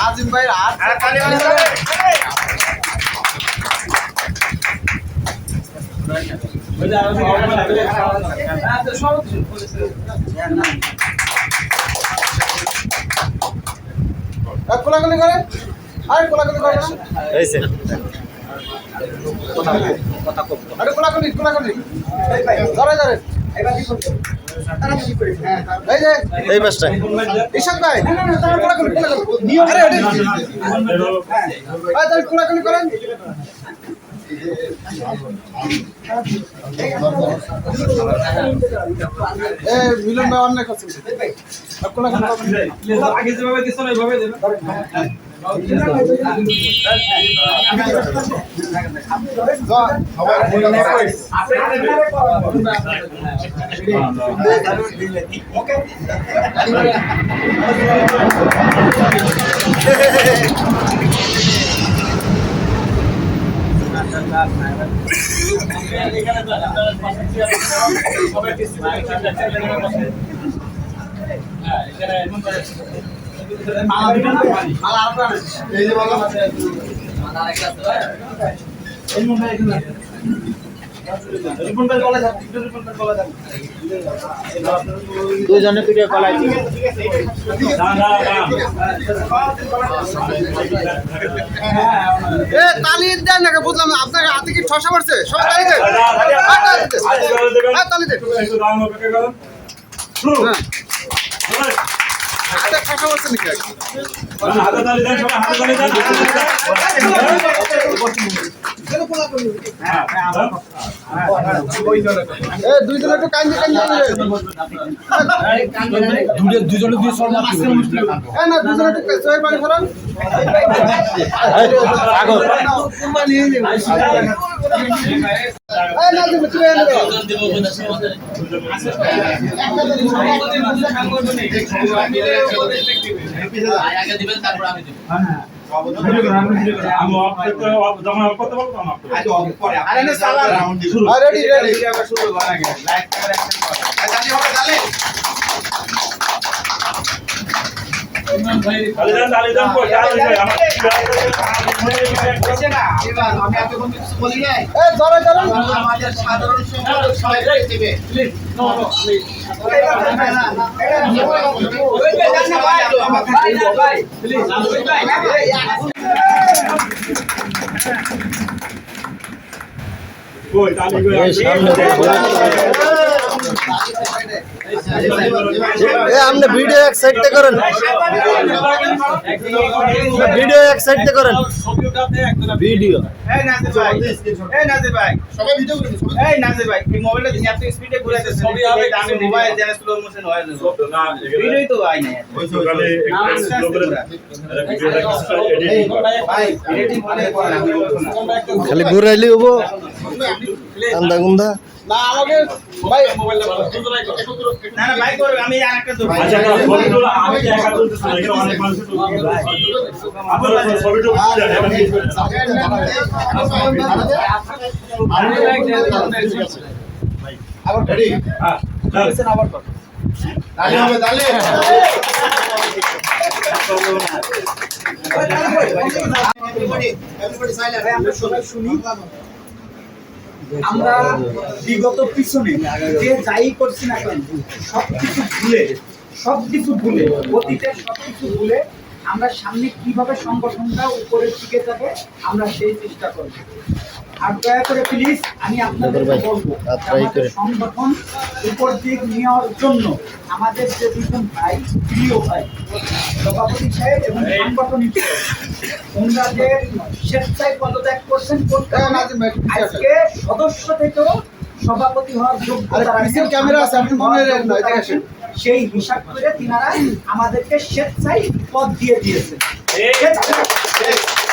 আজিম ভাই হাত কোলাকুলি করেন, আরে কোলাকুলি করেন না, আরে কোলাকুলি কোলাকুলি ধরে ধরে এই যে এই পাশটা ইশাক ভাই কোলাকুলি কোলাকুলি আরে আরে কোলাকুলি করেন। মিলন ভাই অনেক আছে আগে যেভাবে দিচ্ছ না ওইভাবে দেবে। দুইজনে পিঠে কলাই দিবে তালি দেন না বুঝলাম না আপনার হাতে কি ঠসা পড়ছে সবাই তালি দেন তালি দেন হাতে ঠসা পড়ছে নাকি দুইজন একটু কাঞ্জি দুইজনে দিয়ে সর না দুইজন একটু সোহেল পানি ফেরান আপনি ভিডিও এক সাইডে করেন ভিডিও এক সাইডে করেন ভিডিও খালি ঘুরাইলি হবো কান্দা গুন্দা না আমাকে ভাই আমি আরেকটা আবার রেডি হ্যাঁ আবার কর তালি হবে তালি আমরা বিগত পিছনে যে যাই করছি না কেন সবকিছু ভুলে অতীতের সবকিছু ভুলে আমরা সামনে কিভাবে সংগঠনটা উপরের দিকে যাবে আমরা সেই চেষ্টা করব। আর দয়া করে প্লিজ আমি আপনাদের বলবো আমাদের সংগঠন উপর দিক নেওয়ার জন্য আমাদের যে দুজন ভাই প্রিয় ভাই সভাপতি সাহেব এবং সাংগঠনিক ওনারা যে স্বেচ্ছায় পদত্যাগ করছেন আজকে সদস্য থেকেও সভাপতি হওয়ার যোগ্যতা ক্যামেরা আছে আপনি মনে রাখবেন সেই হিসাব করে তিনারা আমাদেরকে স্বেচ্ছায় পদ দিয়ে দিয়েছে।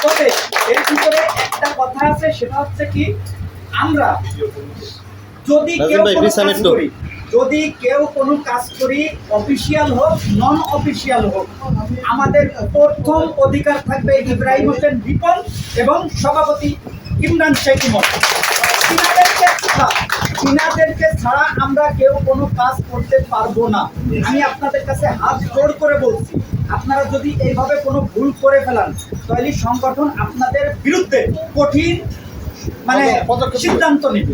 তবে এর ভিতরে একটা কথা আছে, সেটা হচ্ছে কি আমরা যদি কেউ কোনো কাজ করি অফিসিয়াল হোক নন অফিসিয়াল হোক, আমাদের প্রথম অধিকার থাকবে ইব্রাহিম হোসেন রিপন এবং সভাপতি ইমরান শেখ ইমন। তিনাদেরকে ছাড়া আমরা কেউ কোনো কাজ করতে পারবো না। আমি আপনাদের কাছে হাত জোড় করে বলছি, আপনারা যদি এইভাবে কোনো ভুল করে ফেলান তাহলে সংগঠন আপনাদের বিরুদ্ধে কঠিন মানে সিদ্ধান্ত নেবে।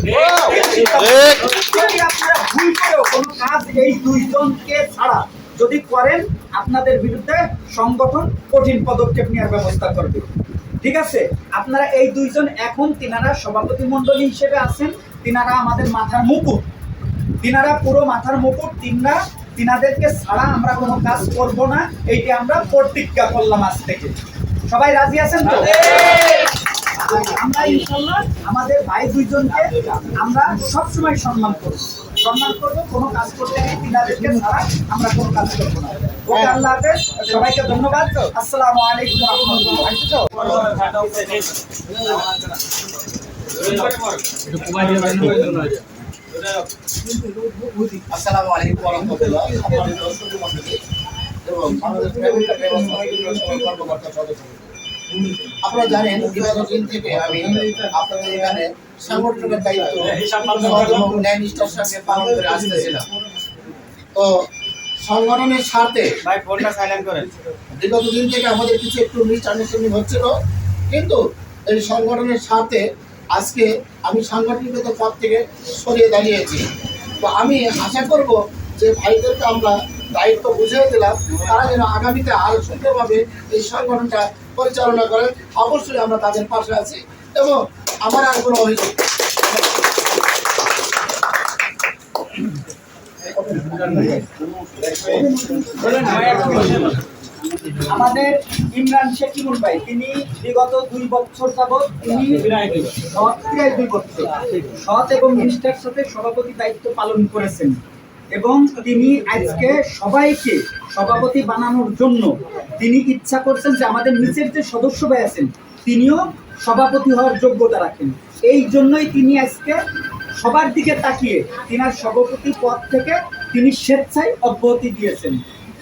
যদি আপনারা ভুল করেও কোনো কাজ এই দুইজনকে ছাড়া যদি করেন, আপনাদের বিরুদ্ধে সংগঠন কঠিন পদক্ষেপ নেওয়ার ব্যবস্থা করবে। ঠিক আছে, আপনারা এই দুইজন এখন তিনারা সভাপতি মণ্ডলী হিসেবে আছেন, তিনারা আমাদের মাথার মুকুট, তিনারা পুরো মাথার মুকুট, তিনাদেরকে ছাড়া আমরা কোনো কাজ করব না, এইটা আমরা প্রতিজ্ঞা করলাম আজ থেকে। সবাই রাজি আছেন তো? আমরা ইনশাআল্লাহ আমাদের ভাই দুইজনকে আমরা সবসময় সম্মান করব, কোনো কাজ করতে গেলে তিনাদেরকে ছাড়া আমরা কোনো কাজ করব না। ওকে, আল্লাহ হাফেজ, সবাইকে ধন্যবাদ। আসসালামু আলাইকুম ওয়া রাহমাতুল্লাহ। আসসালামু আলাইকুম ওয়া রাহমাতুল্লাহ। সম্মানিত সুধী মণ্ডলী এবং বাংলাদেশ ফ্যামিলি সবাই কর্মকর্তা সদস্য, আপনারা জানেন বিগত দিন থেকে আমি আপনাদের এখানে সাংগঠনিক দায়িত্ব এবং ন্যায় নিষ্ঠার সঙ্গে পালন করে আসতেছিলাম। তো সংগঠনের স্বার্থে বিগত দিন থেকে আমাদের কিছু একটু মিসআন্ডারস্ট্যান্ডিং হচ্ছিল, কিন্তু এই সংগঠনের স্বার্থে আজকে আমি সাংগঠনিকতার পদ থেকে সরিয়ে দাঁড়িয়েছি। তো আমি আশা করব যে ভাইদেরকে আমরা দায়িত্ব বুঝিয়ে দিলাম, তারা যেন আগামীতে আরও সুন্দরভাবে এই সংগঠনটা পরিচালনা করেন। অবশ্যই আমরা তাদের পাশে আছি এবং আমার আর কোনো অভিযোগ আমাদের ইমরান শেখ ইমন ভাই, তিনি বিগত 2 বছর যাবৎ তিনি সৎ এবং নিষ্ঠার সাথে সভাপতি দায়িত্ব পালন করেছেন এবং তিনি আজকে সবাইকে সভাপতি বানানোর জন্য তিনি ইচ্ছা করছেন যে আমাদের নিচের যে সদস্য ভাই আছেন তিনিও সভাপতি হওয়ার যোগ্যতা রাখেন। এই জন্যই তিনি আজকে সবার দিকে তাকিয়ে তিনার সভাপতি পদ থেকে তিনি স্বেচ্ছায় অব্যাহতি দিয়েছেন।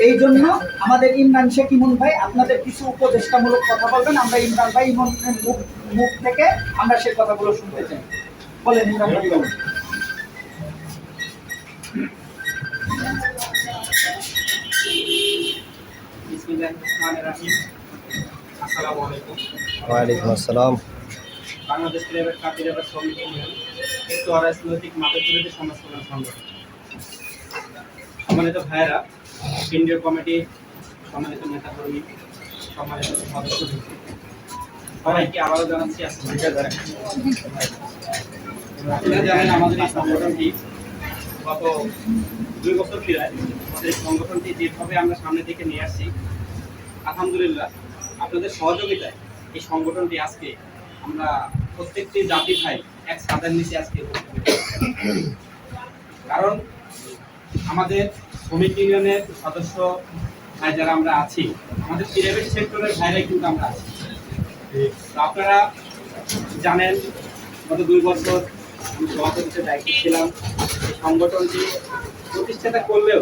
এই জন্য আমাদের ইমরান শেখ ইমন ভাই আপনাদের কিছু উপদেষ্টামূলক কথা বলবেন, আমরা ইমরান ভাই ইমনের মুখ থেকে আমরা সেই কথাগুলো শুনতে চাই। বলেন ইমরান ভাই। আসসালামু আলাইকুম। ওয়ালাইকুম আসসালাম। বাংলাদেশ ক্লাবের কার্যকর সমিতি একটু অরাজনৈতিক মাদকবিরোধী সমাজ কল্যাণ সংগঠন। সম্মানিত ভাইয়েরা, কেন্দ্রীয় কমিটি, সম্মানিত নেতাকর্মী, সম্মানিত সদস্য, সবাইকে আবারও জানাচ্ছি আপনারা জানেন আমাদের এই সংগঠনটি গত 2 বছর প্রায় আমাদের এই সংগঠনটি যেভাবে আমরা সামনের দিকে নিয়ে আসছি, আলহামদুলিল্লাহ আপনাদের সহযোগিতায় এই সংগঠনটি আজকে আমরা প্রত্যেকটি জাতি ভাই এক ছাদের নিচে আজকে, কারণ আমাদের শ্রমিক ইউনিয়নের সদস্য ভাই যারা আমরা আছি, আমাদের প্রাইভেট সেক্টরের ভাইরাই কিন্তু আমরা আছি। তো আপনারা জানেন গত 2 বছর আমি সভাপতির দায়িত্বে ছিলাম। এই সংগঠনটি প্রতিষ্ঠাতা করলেও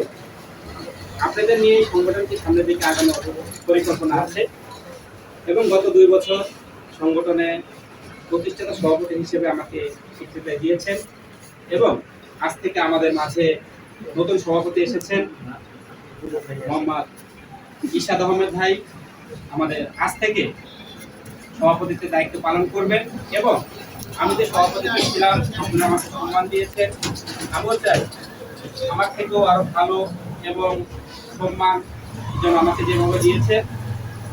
আপনাদের নিয়ে এই সংগঠনটি সামনের দিকে আগানোর পরিকল্পনা আছে এবং গত 2 বছর সংগঠনে প্রতিষ্ঠাতা সভাপতি হিসেবে আমাকে স্বীকৃতি দিয়েছেন এবং আজ থেকে আমাদের মাঝে নতুন সভাপতি এসেছেন মোহাম্মদ ইশাদ আহমেদ ভাই, আমাদের আজ থেকে সভাপতিত্বের দায়িত্ব পালন করবেন এবং আমি যে সভাপতি ছিলাম আপনারা আমাকে সম্মান দিয়েছেন, আমিও চাই আমার থেকেও আরো ভালো এবং সম্মান যেন আমাকে যেভাবে দিয়েছে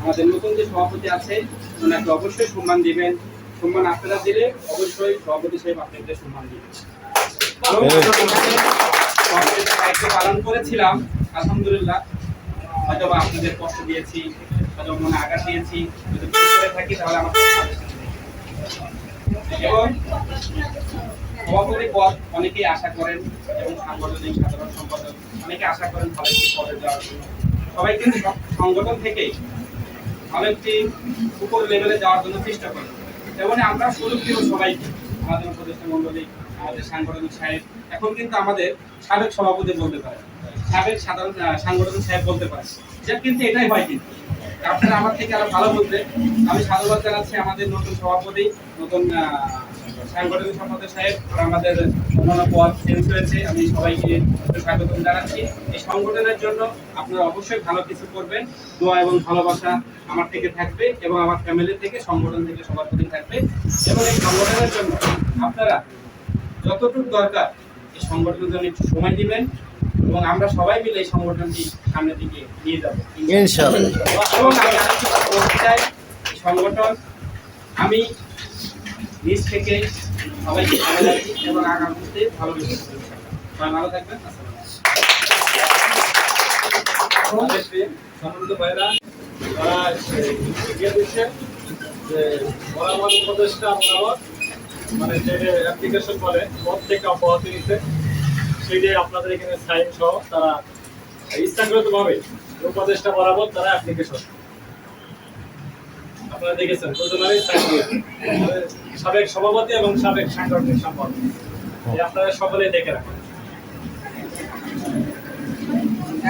আমাদের নতুন যে সভাপতি আছে ওনাকে অবশ্যই সম্মান দিবেন। সম্মান আপনারা দিলে অবশ্যই সভাপতি সাহেব আপনাদের সম্মান দিবেন। দায়িত্ব পালন করেছিলাম, আলহামদুলিল্লাহ হয়তো আপনাদের কষ্ট দিয়েছি, হয়তো মনে আঘাত দিয়েছি, যদি ভুল করে থাকি তাহলে আমাকে এবং সভাপতি পদ অনেকেই আশা করেন এবং সাংগঠনিক সাধারণ সম্পাদক অনেকে আশা করেন ভালো একটি পদে যাওয়ার জন্য। সবাই কিন্তু সংগঠন থেকে ভালো একটি উপর লেভেলে যাওয়ার জন্য চেষ্টা করেন। যেমন আমরা সুযোগ দিব সবাইকে, আমাদের উপদেষ্টা মণ্ডলী, আমাদের সাংগঠনিক সাহেব, এখন কিন্তু আমাদের সাবেক সভাপতি বলতে পারে, সাবেক সাধারণ সাংগঠনিক সাহেব বলতে পারে, যা কিন্তু এটাই হয়। কিন্তু আপনারা আমার থেকে আরো ভালো বলতে আমি সাধুবাদ জানাচ্ছি আমাদের নতুন সভাপতি, নতুন সাংগঠনিক সম্পাদক সাহেব আর আমাদের অন্যান্য পদ চেঞ্জ হয়েছে, আমি সবাইকে স্বাগত জানাচ্ছি। এই সংগঠনের জন্য আপনারা অবশ্যই ভালো কিছু করবেন, দোয়া এবং ভালোবাসা আমার থেকে থাকবে এবং আমার ফ্যামিলি থেকে, সংগঠন থেকে সবার প্রতি থাকবে। এবং এই সংগঠনের জন্য আপনারা যতটুকু দরকার এই সংগঠনের জন্য একটু সময় দিবেন এবং আমরা সবাই মিলে এই সংগঠনটি সামনের দিকে নিয়ে যাবো ইনশাআল্লাহ। এবং আমি আরেকটু কথা বলতে চাই, এই সংগঠন আমি নিজ থেকে সবাইকে ভালো রাখি এবং আগামীতে ভালো কিছু করতে চাই। সবাই ভালো থাকবেন। আমাদের সম্মানিত ভাইরা তারা এগিয়ে দিচ্ছে যে বরাবর উপদেষ্টা বরাবর মানে যে অ্যাপ্লিকেশন বলে পদ থেকে অব্যাহতি নিতে, সেইটাই আপনাদের এখানে সাইন সহ তারা ইচ্ছাকৃতভাবে উপদেষ্টা বরাবর তারা অ্যাপ্লিকেশন আপনারা দেখেছেন প্রথমে সাইন দিয়েছে সাবেক সভাপতি এবং সাবেক সাংগঠনিক সম্পাদক, আপনারা সকলেই দেখে রাখেন।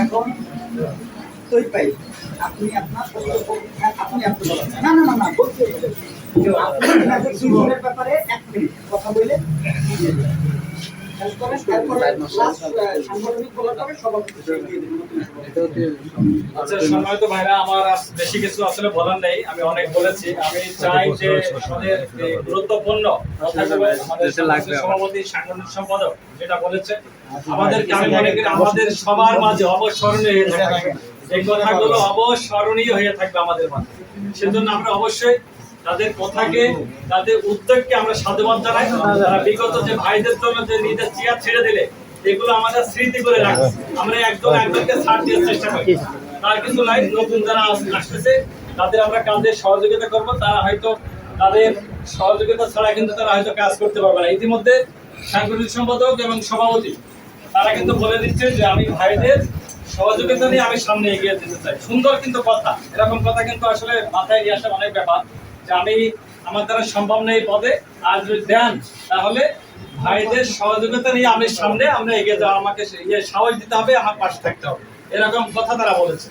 এখন তুই পাই আপনি আপনার আপনি আপনি না না না না বলতে আপনি জীবনের ব্যাপারে এক মিনিট কথা বলে আচ্ছা সম্মানিত ভাইরা, আমার বেশি কিছু আসলে বলার নেই, আমি অনেক বলেছি। আমি চাই যে আমাদের গুরুত্বপূর্ণ কথাগুলো আমাদের সভাপতি সাংগঠনিক সম্পাদক যেটা বলেছে আমাদেরকে, আমি মনে করি আমাদের সবার মাঝে অবস্মরণীয় হয়ে থাকবে, এই কথাগুলো অবস্মরণীয় হয়ে থাকবে আমাদের মাঝে। সেজন্য আমরা অবশ্যই তাদের কথাকে, তাদের উদ্যোগকে আমরা সাধুবাদ জানাই। তারা বিগত যে ভাইদের জন্য যে নিজের চেয়ার ছেড়ে দিলে এগুলো আমাদের স্মৃতি করে রাখি, আমরা একজনকে ছাড় দেওয়ার চেষ্টা করি। তার কিছু লাইন নতুন যারা আসতেছে তাদের আমরা কাজে সহযোগিতা করব, তারা হয়তো তাদের সহযোগিতা ছাড়া কিন্তু তারা হয়তো কাজ করতে পারবে না। ইতিমধ্যে সাংগঠনিক সম্পাদক এবং সভাপতি তারা কিন্তু বলে দিচ্ছে যে আমি ভাইদের সহযোগিতা নিয়ে আমি সামনে এগিয়ে যেতে চাই। সুন্দর কিন্তু কথা, এরকম কথা কিন্তু আসলে মাথায় নিয়ে আসা অনেক ব্যাপার যে আমি আমার দ্বারা সম্ভব নেই পদে, আর যদি দেন তাহলে ভাইদের সহযোগিতা নিয়ে আমি সামনে আমরা এগিয়ে যাওয়া, আমাকে সাহস দিতে হবে, আমার পাশে থাকতে হবে, এরকম কথা তারা বলেছে।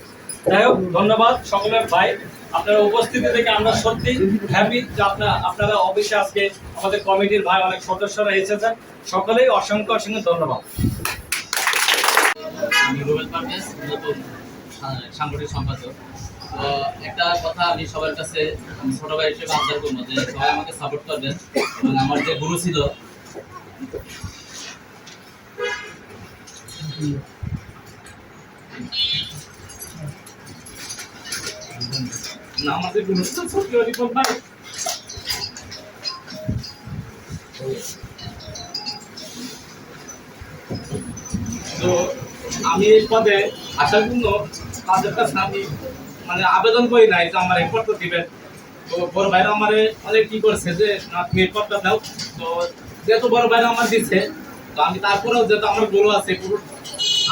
যাই হোক, ধন্যবাদ সকলের ভাই, আপনারা উপস্থিতি থেকে আমরা সত্যি হ্যাপি যে আপনারা অফিসে আজকে আমাদের কমিটির ভাই অনেক সদস্যরা এসেছেন, সকলেই অসংখ্য অসংখ্য ধন্যবাদ। আমি রুবেল পারভেজ, নতুন সাংগঠনিক সম্পাদক। তো একটা কথা আমি সবার কাছে ছোট ভাই হিসেবে আবদার করবো যে সবাই আমাকে সাপোর্ট করবেন এবং আমার যে গুরু ছিল না, আমাদের গুরু ছিল ভাই। তো আমি এই পদে আসার জন্য তাদের কাছে আমি মানে আবেদন করি নাই যে আমার এই পদটা দিবেন। তো বড় ভাইরা আমার অনেক কি করছে যে না তুমি এই পদটা দাও, তো যেহেতু বড় ভাইরা আমার দিচ্ছে তো আমি তারপরেও যেহেতু আমার গুরু আছে, গুরুর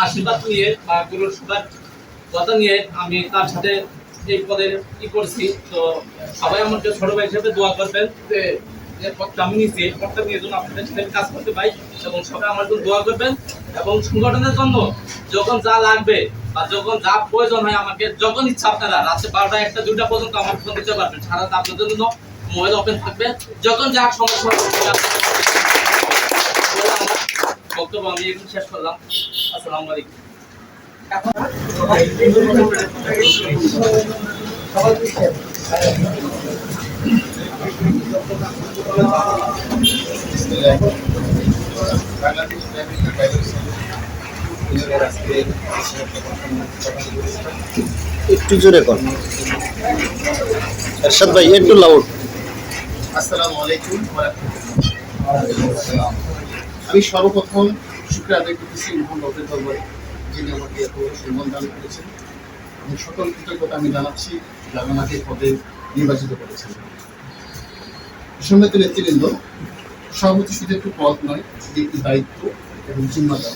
আশীর্বাদ নিয়ে বা গুরুর সবার কথা নিয়ে আমি তার সাথে এই পদে কি করছি। তো সবাই আমাকে ছোট ভাই হিসেবে দোয়া করবেন যে পদটা আমি নিয়েছি, এই পদটা নিয়ে জন্য আপনাদের সাথে কাজ করতে পাই এবং সবাই আমার জন্য দোয়া করবেন। এবং সংগঠনের জন্য যখন যা লাগবে বা যখন যা প্রয়োজন হয় আমাকে যখন ইচ্ছা আপনারা রাতে 12টা 1টা 2টা পর্যন্ত আমার ফোন দিতে পারবেন, সারা রাত আপনাদের জন্য মোবাইল ওপেন থাকবে, যখন যা সমস্যা বক্তব্য আমি এখন শেষ করলাম। আসসালামু আলাইকুম। একটু জোরে কর এরশাদ ভাই, একটু লাউড। আসসালামু আলাইকুম ওয়া রাহমাতুল্লাহ। আমি সর্বপ্রথম শুকরিয়া আদায় করতেছি মহান রবের দরবারে, যিনি আমাকে এত সম্মান দান করেছেন এবং সকল কৃতজ্ঞতা আমি জানাচ্ছি যারা আমাকে পদে নির্বাচিত করেছেন। সম্মানিত নেতৃবৃন্দ, সভাপতি শুধু একটু পদ নয়, এটি একটি দায়িত্ব এবং জিম্মাদার।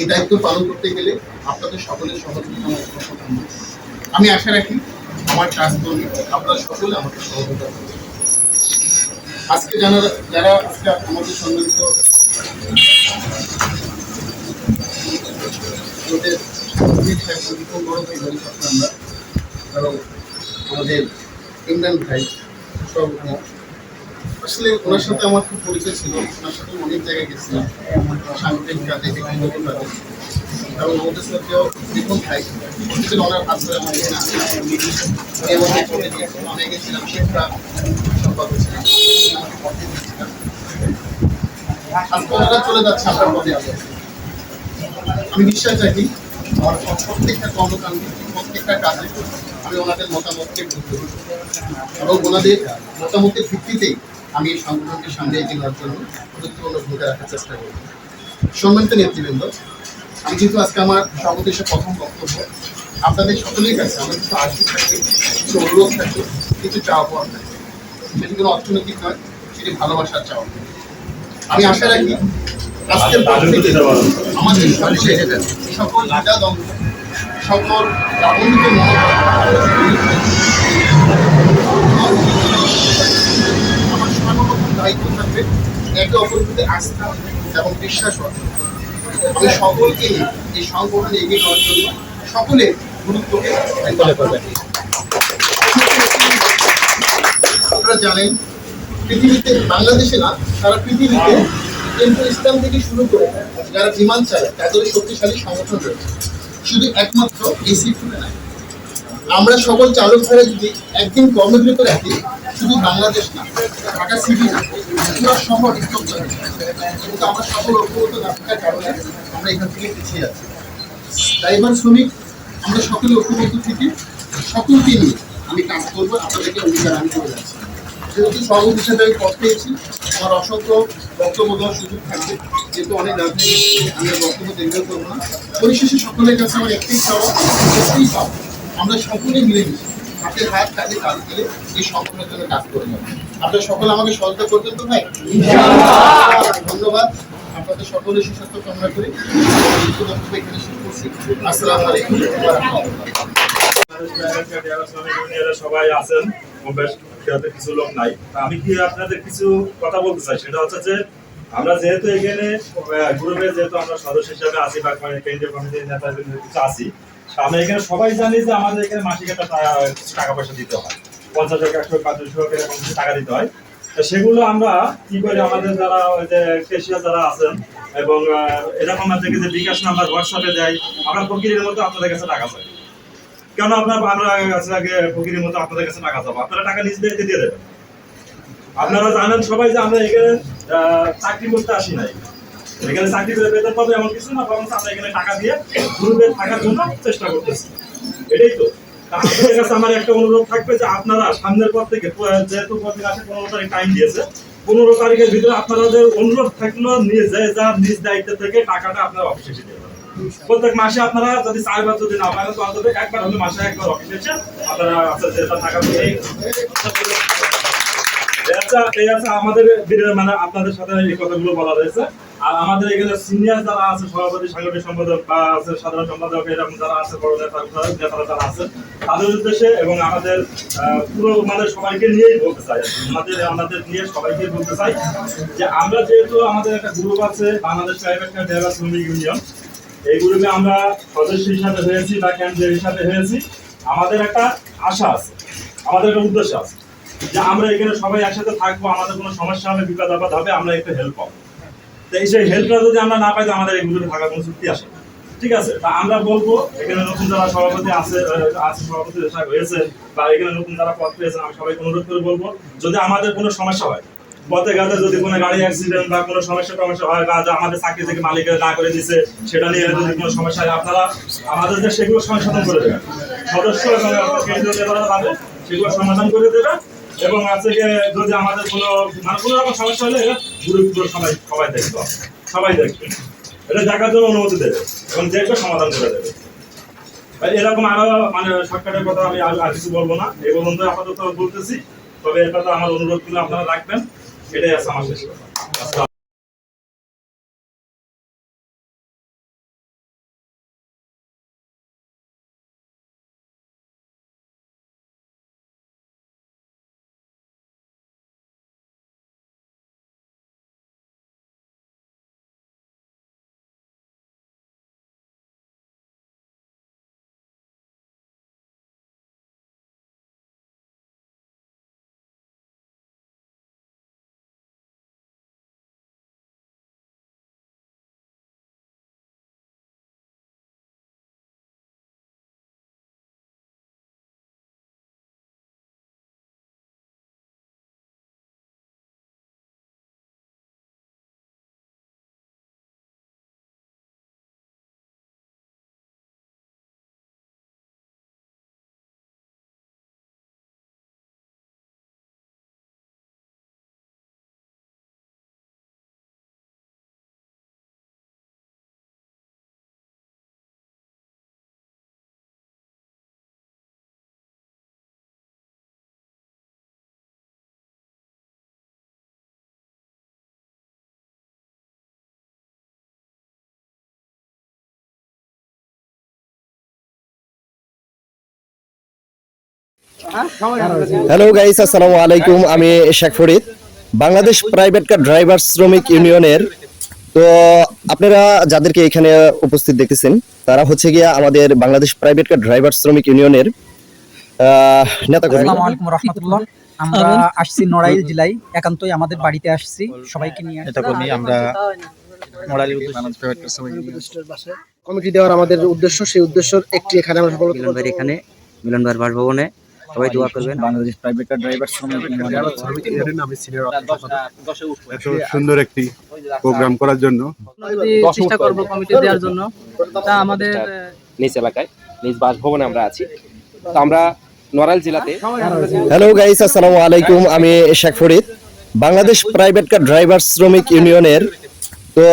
এই দায়িত্ব পালন করতে গেলে আপনাদের সকলের সহযোগিতা আমার কথা। আমি আশা রাখি আমার কাজকর্মী আপনারা সকলে আমাকে সহযোগিতা করবেন। আজকে যারা আজকে আমাদের সম্মানিত বড় ভাই বলি আমরা, কারণ আমাদের ইমরান ভাই সব আসলে ওনার সাথে আমার খুব পরিচয় ছিল, ওনার সাথে অনেক জায়গায় গেছিলাম সাংগঠনিক কাজে, ব্যক্তিগত কাজে, এবং ওদের সাথেও দেখুন খাই ওনার হাত ধরে আমার এখানে আসা। এবং অনেক গেছিলাম শিক্ষা সম্পাদক ছিলাম, আমাকে পথে দিয়েছিলাম। আজকে ওনারা চলে যাচ্ছে, আপনার পথে আছে। আমি বিশ্বাস রাখি আমার প্রত্যেকটা কর্মকাণ্ডে, প্রত্যেকটা কাজে আমি ওনাদের মতামতকে গুরুত্ব দিই এবং ওনাদের মতামতের ভিত্তিতেই আমি এই সংগঠনকে সামনে এগিয়ে নেওয়ার জন্য গুরুত্বপূর্ণ ভূমিকা রাখার চেষ্টা করি। সম্মানিত নেতৃবৃন্দ, আমি যেহেতু আজকে আমার সর্বদেশে প্রথম বক্তব্য, আপনাদের সকলের কাছে আমার কিছু আশি থাকে, কিছু অনুরোধ থাকে, কিছু চাওয়া পাওয়া থাকে। সেটি কোনো অর্থনৈতিক নয়, সেটি ভালোবাসার চাওয়া। আমি আশা রাখি আজকের পর থেকে আমাদের সকল নেতা দ্বন্দ্ব, সকল রাজনৈতিক মনোভাব আমার সর্বপ্রথম দায়িত্ব থাকবে একে অপরের প্রতি আস্থা এবং বিশ্বাস রাখা। আমি সকলকে এই সংগঠনে এগিয়ে নেওয়ার জন্য সকলের গুরুত্বকে তুলে ধরবেন। আপনারা জানেন পৃথিবীতে, বাংলাদেশে না সারা পৃথিবীতে কিন্তু ইসলাম থেকে শুরু করে যারা বিমান চালায় তাদের শক্তিশালী সংগঠন রয়েছে, শুধু একমাত্র এসি ফুলে নাই। আমরা সকল চালক ভাইরা যদি একদিন কর্মবিরত রাখি, শুধু বাংলাদেশ না, ঢাকা সিটি না, পুরো শহর স্তব্ধ হয়ে যায়। কিন্তু আমরা সকল ঐক্যবদ্ধ না থাকার কারণে আমরা এখান থেকে পিছিয়ে আছি। ড্রাইভার, শ্রমিক, আমরা সকলে ঐক্যবদ্ধ থেকে সকলকে নিয়ে আমি কাজ করবো, আপনাদেরকে অঙ্গীকার আমি করে যাচ্ছি। যেহেতু সভাপতি হিসেবে আমি পদ পেয়েছি, আমার অসংখ্য বক্তব্য দেওয়ার সুযোগ থাকবে, যেহেতু অনেক রাত হয়ে গেছে, আমি আর বক্তব্য দীর্ঘ করবো না। পরিশেষে সকলের কাছে আমার একটাই চাওয়া, আমরা সকলে মিলেমিশে হাতে হাত, কাঁধে কাঁধ দিয়ে এই সংগঠনের জন্য কাজ করে যাবো। আপনারা সকলে আমাকে সহায়তা করবেন তো ভাই? ধন্যবাদ। আপনাদের সকলের সুস্বাস্থ্য কামনা করি। এখানে শেষ করছি। আসসালামু আলাইকুম ওয়া রাহমাতুল্লাহ। সবাই আছেন, বেশ কিছু লোক নাই। আমি কি আপনাদের কিছু কথা বলতে চাই, সেটা হচ্ছে যে আমরা যেহেতু এখানে গ্রুপে যেহেতু আমরা সদস্য হিসাবে আছি বা কেন্দ্রীয় কমিটির নেতা কিছু আছি, আমরা এখানে সবাই জানি যে আমাদের এখানে মাসিক একটা টাকা পয়সা দিতে হয়, 50 টাকা, 100 টাকা, 200 এরকম কিছু টাকা দিতে হয়। তো সেগুলো আমরা কি করি, আমাদের যারা ওই যে কেশিয়ার যারা আছেন এবং এরকম থেকে যে বিকাশ নাম্বার হোয়াটসঅ্যাপে দেয়, আমরা প্রকৃতির মতো আপনাদের কাছে টাকা চাই। কেন আমরা আগে ফকিরের মতো আপনাদের কাছে টাকা চাবো? আপনারা টাকা নিজ দিয়ে দিয়ে দেবেন। আপনারা জানেন সবাই যে আমরা এখানে চাকরি করতে আসি নাই, এখানে চাকরি করে বেতন পাবো এমন কিছু না, বরং আমরা এখানে টাকা দিয়ে গ্রুপে থাকার জন্য চেষ্টা করতেছি। এটাই তো আপনাদের কাছে আমার একটা অনুরোধ থাকবে যে আপনারা সামনের পর থেকে, যেহেতু প্রতি মাসে 15 তারিখ টাইম দিয়েছে, 15 তারিখের ভিতরে আপনাদের অনুরোধ থাকলো নিয়ে যার নিজ দায়িত্ব থেকে টাকাটা আপনারা অফিসে এসে দেবেন। প্রত্যেক মাসে আপনারা যদি 4 বার যদি না পারেন, তো অন্তত একবার হলে মাসে একবার অফিসে এসে আপনারা টাকা আমাদের মানে আপনাদের সাথে এই কথাগুলো বলা রয়েছে। আর আমাদের এখানে সিনিয়র যারা আছে, সভাপতি, সাংগঠনিক সম্পাদক বা আছে সাধারণ সম্পাদক, এরকম যারা আছে, বড় নেতারা যারা আছে, তাদের উদ্দেশ্যে এবং আমাদের পুরো মানে সবাইকে নিয়েই বলতে চাই, আমাদের নিয়ে সবাইকে বলতে চাই যে আমরা যেহেতু আমাদের একটা গ্রুপ আছে, বাংলাদেশ প্রাইভেট কার ড্রাইভার শ্রমিক ইউনিয়ন, এই গ্রুপে আমরা সদস্য হিসাবে হয়েছি বা কেন্দ্রীয় হিসাবে হয়েছি। আমাদের একটা আশা আছে, আমাদের একটা উদ্দেশ্য আছে যে আমরা এখানে সবাই একসাথে থাকবো, আমাদের কোনো সমস্যা হবে, বিপদ আপদ হবে, আমরা একটু হেল্প পাবো। তো সেই হেল্পটা যদি আমরা না পাই, তো আমাদের এই গ্রুপে থাকার কোনো চুক্তি আসে না। ঠিক আছে, তা আমরা বলবো এখানে নতুন যারা সভাপতি আছে, সভাপতি হয়েছে বা এখানে নতুন যারা পদ পেয়েছেন, আমি সবাইকে অনুরোধ করে বলবো, যদি আমাদের কোনো সমস্যা হয়, পথে ঘাটে যদি কোনো গাড়ি অ্যাক্সিডেন্ট বা কোনো সমস্যা হয়, বা আমাদের চাকরি থেকে মালিকের না করে দিচ্ছে, সেটা নিয়ে যদি কোনো সমস্যা হয়, আপনারা আমাদের যে সেগুলো সংশোধন করে দেবেন, সদস্য এবং কেন্দ্রীয় নেতারা পাবে, সেগুলো সমাধান করে দেবে। এবং আছে যদি আমাদের কোনো মানে কোনো রকম সমস্যা হলে গ্রুপগুলো সবাই দেখবে, সবাই দেখবে, এটা দেখার জন্য অনুমতি দেবে এবং দেখবে, সমাধান করে দেবে। এরকম আরো মানে শর্টকাটের কথা আমি আর কিছু বলবো না, এই পর্যন্ত আপাতত বলতেছি। তবে এর কথা আমার অনুরোধগুলো আপনারা রাখবেন, এটাই আছে আমার শেষ কথা। হ্যালো গাইস, আসসালামু আলাইকুম। আমি Sheikh Farid, Bangladesh private car driver শ্রমিক ইউনিয়নের। তো আপনারা যাদেরকে এখানে উপস্থিত দেখতেছেন তারা হচ্ছে গিয়া আমাদের বাংলাদেশ প্রাইভেট কার ড্রাইভার শ্রমিক ইউনিয়নের নেতাকর্মী। আসসালামু আলাইকুম রাহমাতুল্লাহ। আমরা আসছি নড়াইল জেলায়, একান্তই আমাদের বাড়িতে আসছি সবাইকে নিয়ে। নেতাকর্মী আমরা নড়াইল কমিটি দেওয়ার আমাদের উদ্দেশ্য, সেই উদ্দেশ্যের একটি এখানে আমরা সকল মিলন ভাইয়ের এখানে মিলন ভাইয়ের বাসভবনে সবাই দোয়া করবেন। বাংলাদেশ প্রাইভেট কার ড্রাইভার শ্রমিক সুন্দর একটি প্রোগ্রাম করার জন্য চেষ্টা করব কমিটি দেওয়ার জন্য। তা আমাদের নিজ এলাকায় নিজ বাসভবনে আমরা আছি। তো আমরা নড়াইল জেলাতে হ্যালো গাইস, আসসালামু আলাইকুম। আমি Sheikh Farid, Bangladesh private car driver শ্রমিক ইউনিয়নের। তো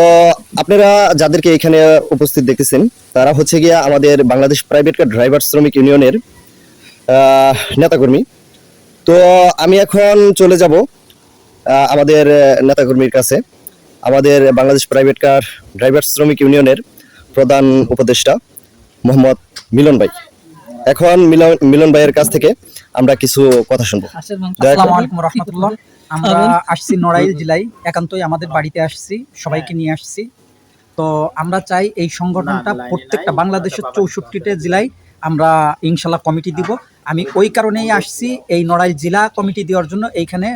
আপনারা যাদেরকে এখানে উপস্থিত দেখতেছেন তারা হচ্ছে গিয়া আমাদের বাংলাদেশ প্রাইভেট কার ড্রাইভার শ্রমিক ইউনিয়নের নেতাকর্মী। তো আমি এখন চলে যাব আমাদের নেতাকর্মীর কাছে। আমাদের বাংলাদেশ প্রাইভেট কার ড্রাইভার শ্রমিক ইউনিয়নের প্রধান উপদেষ্টা মোহাম্মদ মিলন ভাই। এখন মিলন ভাইয়ের কাছ থেকে আমরা কিছু কথা শুনবো। আসসালামু আলাইকুম রাহমাতুল্লাহ। আমরা আসছি নড়াইল জেলায়, একান্তই আমাদের বাড়িতে আসছি সবাইকে নিয়ে আসছি। তো আমরা চাই এই সংগঠনটা প্রত্যেকটা বাংলাদেশের 64টা জেলায় আমরা ইনশাল্লাহ কমিটি দিব। আমি ওই কারণেই আসছি, এই নড়াইল জেলা কমিটি দেওয়ার জন্য। এইখানে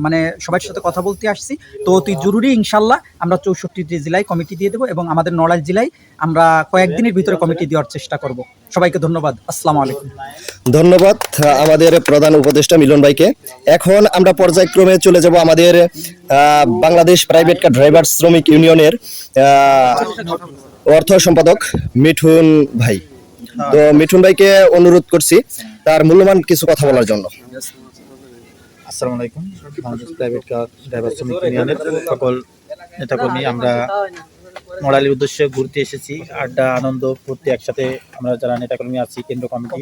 মানে সবার সাথে কথা বলতে আসছি। তো অতি জরুরি ইনশাল্লাহ আমরা 64টি জেলায় কমিটি দিয়ে দেবো এবং আমাদের নড়াইল জেলায় আমরা কয়েকদিনের ভিতরে কমিটি দেওয়ার চেষ্টা করব। সবাইকে ধন্যবাদ। আসসালামু আলাইকুম। ধন্যবাদ আমাদের প্রধান উপদেষ্টা মিলন ভাইকে। এখন আমরা পর্যায়ক্রমে চলে যাব আমাদের বাংলাদেশ প্রাইভেট কার ড্রাইভার শ্রমিক ইউনিয়নের অর্থ সম্পাদক মিঠুন ভাই। তো মিঠুন ভাইকে অনুরোধ করছি তার মূল্যবান কিছু কথা বলার জন্য। আসসালামু আলাইকুম। বাংলাদেশ প্রাইভেট কার ড্রাইভার শ্রমিক ইউনিয়নের সকল নেতাকর্মী আমরা নড়াইলের উদ্দেশ্যে ঘুরতে এসেছি। আড্ডা আনন্দ ফুর্তি একসাথে আমরা যারা নেতাকর্মী আছি, কেন্দ্র কমিটি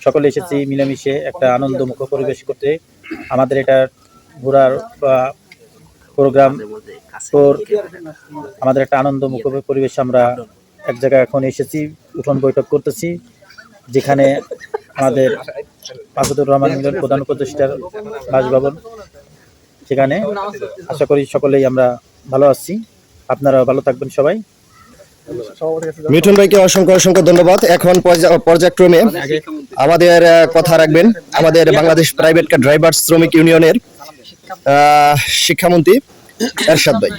সকলে এসেছি মিলেমিশে একটা আনন্দমুখ পরিবেশ করতে। আমাদের এটা ঘোরার বা প্রোগ্রাম আমাদের একটা আনন্দমুখ পরিবেশ। আমরা এক জায়গায় এখন এসেছি, উঠোন বৈঠক করতেছি, যেখানে আমাদের মাসুদুর রহমান মিলন প্রধান উপদেষ্টার বাসভবন। সেখানে আশা করি সকলেই আমরা ভালো আছি, আপনারা ভালো থাকবেন সবাই। মিঠুন ভাইকে অসংখ্য অসংখ্য ধন্যবাদ। এখন পর্যায়ক্রমে আমাদের কথা রাখবেন আমাদের বাংলাদেশ প্রাইভেট কার ড্রাইভার শ্রমিক ইউনিয়নের শিক্ষামন্ত্রী এরশাদ ভাই।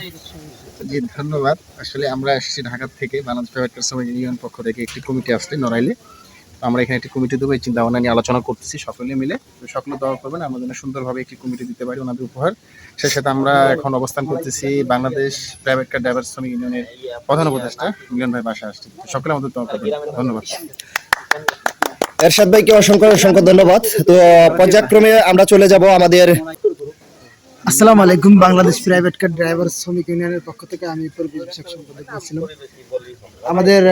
জি ধন্যবাদ। আসলে আমরা এসেছি ঢাকা থেকে, বাংলাদেশ প্রাইভেট কার শ্রমিক ইউনিয়ন পক্ষ থেকে একটি কমিটি আসছে নড়াইলে। তো আমরা এখানে একটি কমিটি দেবো, এই চিন্তা ভাবনা নিয়ে আলোচনা করতেছি সকলে মিলে। সকলে দোয়া করবেন আমরা যেন সুন্দরভাবে একটি কমিটি দিতে পারি ওনাদের উপহার। সেই সাথে আমরা এখন অবস্থান করতেছি বাংলাদেশ প্রাইভেট কার ড্রাইভার শ্রমিক ইউনিয়নের প্রধান উপদেষ্টা মিলন ভাই বাসায় আসছি। সকলে আমাদের দোয়া করবেন। ধন্যবাদ। এরশাদ ভাইকে অসংখ্য অসংখ্য ধন্যবাদ। তো পর্যায়ক্রমে আমরা চলে যাব আমাদের আসসালামু আলাইকুম। বাংলাদেশ প্রাইভেট কার ড্রাইভার শ্রমিক ইউনিয়নের পক্ষ থেকে আমি আমাদের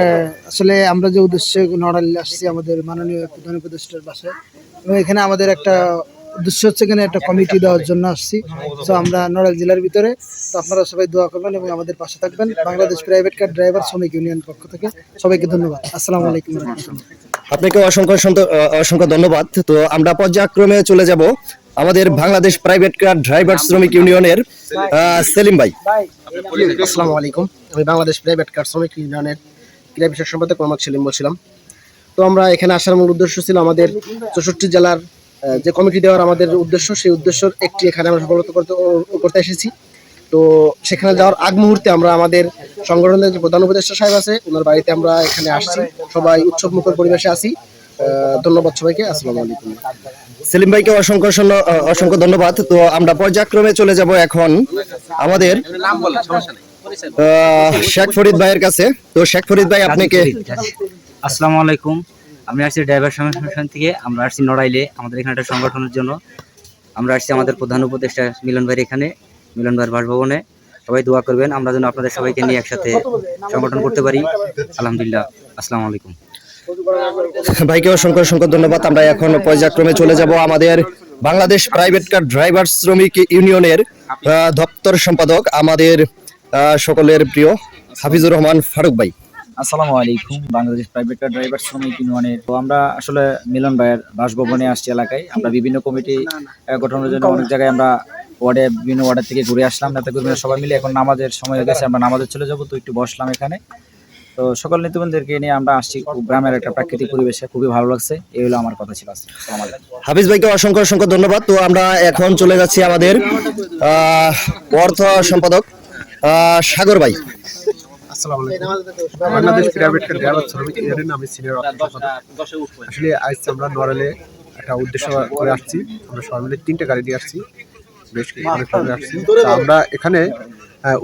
আসলে আমরা যে উদ্দেশ্যে নড়াইল আসছি আমাদের মাননীয় প্রধান উপদেষ্টার বাসায়, এবং এখানে আমাদের একটা উদ্দেশ্য হচ্ছে এখানে একটা কমিটি দেওয়ার জন্য আসছি। তো আমরা নড়াইল জেলার ভিতরে, তো আপনারা সবাই দোয়া করবেন এবং আমাদের পাশে থাকবেন। বাংলাদেশ প্রাইভেট কার ড্রাইভার শ্রমিক ইউনিয়ন পক্ষ থেকে সবাইকে ধন্যবাদ। আসসালামু আলাইকুম। আপনাকে অসংখ্য অসংখ্য ধন্যবাদ। তো আমরা পর্যায়ক্রমে চলে যাব আমাদের বাংলাদেশ প্রাইভেট কার ড্রাইভার শ্রমিক ইউনিয়নের সেলিম ভাই। আসসালামু আলাইকুম। আমি বাংলাদেশ প্রাইভেট কার শ্রমিক ইউনিয়নের ক্রীড়া বিষয়ক সম্পাদক মোহাম্মদ সেলিম বলছিলাম। তো আমরা এখানে আসার মূল উদ্দেশ্য ছিল আমাদের 64 জেলার যে কমিটি দেওয়ার আমাদের উদ্দেশ্য, সেই উদ্দেশ্যের একটি এখানে আমরা সফলতা করতে এসেছি। তো সেখানে যাওয়ার আগ মুহূর্তে আমরা আমাদের সংগঠনের যে প্রধান উপদেষ্টা সাহেব আছে ওনার বাড়িতে আমরা এখানে আসছি, সবাই উৎসব মুখর পরিবেশে আছি। ধন্যবাদ সবাইকে। আসসালামু আলাইকুম। সেলিম ভাইকে অসংখ্য অসংখ্য ধন্যবাদ। তো আমরা পর্যায়ক্রমে চলে যাব এখন আমাদের শেখ ফরিদ ভাইয়ের কাছে। তো শেখ ফরিদ ভাই আপনাকে। আসসালামু আলাইকুম। আমি আসছি ড্রাইভার সংগঠন থেকে। আমরা আসছি নড়াইলে আমাদের এখানে একটা সংগঠনের জন্য। আমরা আসছি আমাদের প্রধান উপদেষ্টা মিলন ভাইয়ের এখানে, মিলন ভাইয়ের বাসভবনে। সবাই দোয়া করবেন আমরা যেন আপনাদের সবাইকে নিয়ে একসাথে সংগঠন করতে পারি। আলহামদুলিল্লাহ। আসসালামু আলাইকুম। ভাইকে অসংখ্য অসংখ্য ধন্যবাদ। আমরা এখন পর্যায়ক্রমে চলে যাব আমাদের বাংলাদেশ প্রাইভেট কার ড্রাইভার শ্রমিক ইউনিয়নের দপ্তর সম্পাদক আমাদের সকলের প্রিয় হাফিজুর রহমান ফারুক ভাই। আসসালামু আলাইকুম। বাংলাদেশ প্রাইভেট কার ড্রাইভার শ্রমিক ইউনিয়নের তো আমরা আসলে মিলন ভাইয়ের বাসভবনে আসছি এলাকায়। আমরা বিভিন্ন কমিটি গঠনের জন্য অনেক জায়গায় আমরা বিভিন্ন ওয়ার্ডের থেকে ঘুরে আসলাম, নেতাকর্মীরা সবাই মিলে। এখন নামাজের সময় হয়ে গেছে, আমরা নামাজে চলে যাব, তো একটু বসলাম এখানে। তো সকল নেতৃবৃন্দদেরকে নিয়ে আমরা আসছি গ্রামের একটা প্রাকৃতিক পরিবেশে, খুবই ভালো লাগছে। এই হলো আমার কথা ছিল। আসসালামু আলাইকুম। হাফিজ ভাইকে অসংখ্য অসংখ্য ধন্যবাদ। তো আমরা এখন চলে যাচ্ছি আমাদের অর্থ সম্পাদক সাগর ভাই। বাংলাদেশ প্রাইভেট কার ড্রাইভার শ্রমিক ইউনিয়নের আমি সিনিয়র আসলে আজ আমরা নড়াইলে একটা উদ্দেশ্য করে আসছি। আমরা সবাই মিলে 3টা গাড়ি নিয়ে আসছি, বেশ অনেক ভাবে আসছি। তো আমরা এখানে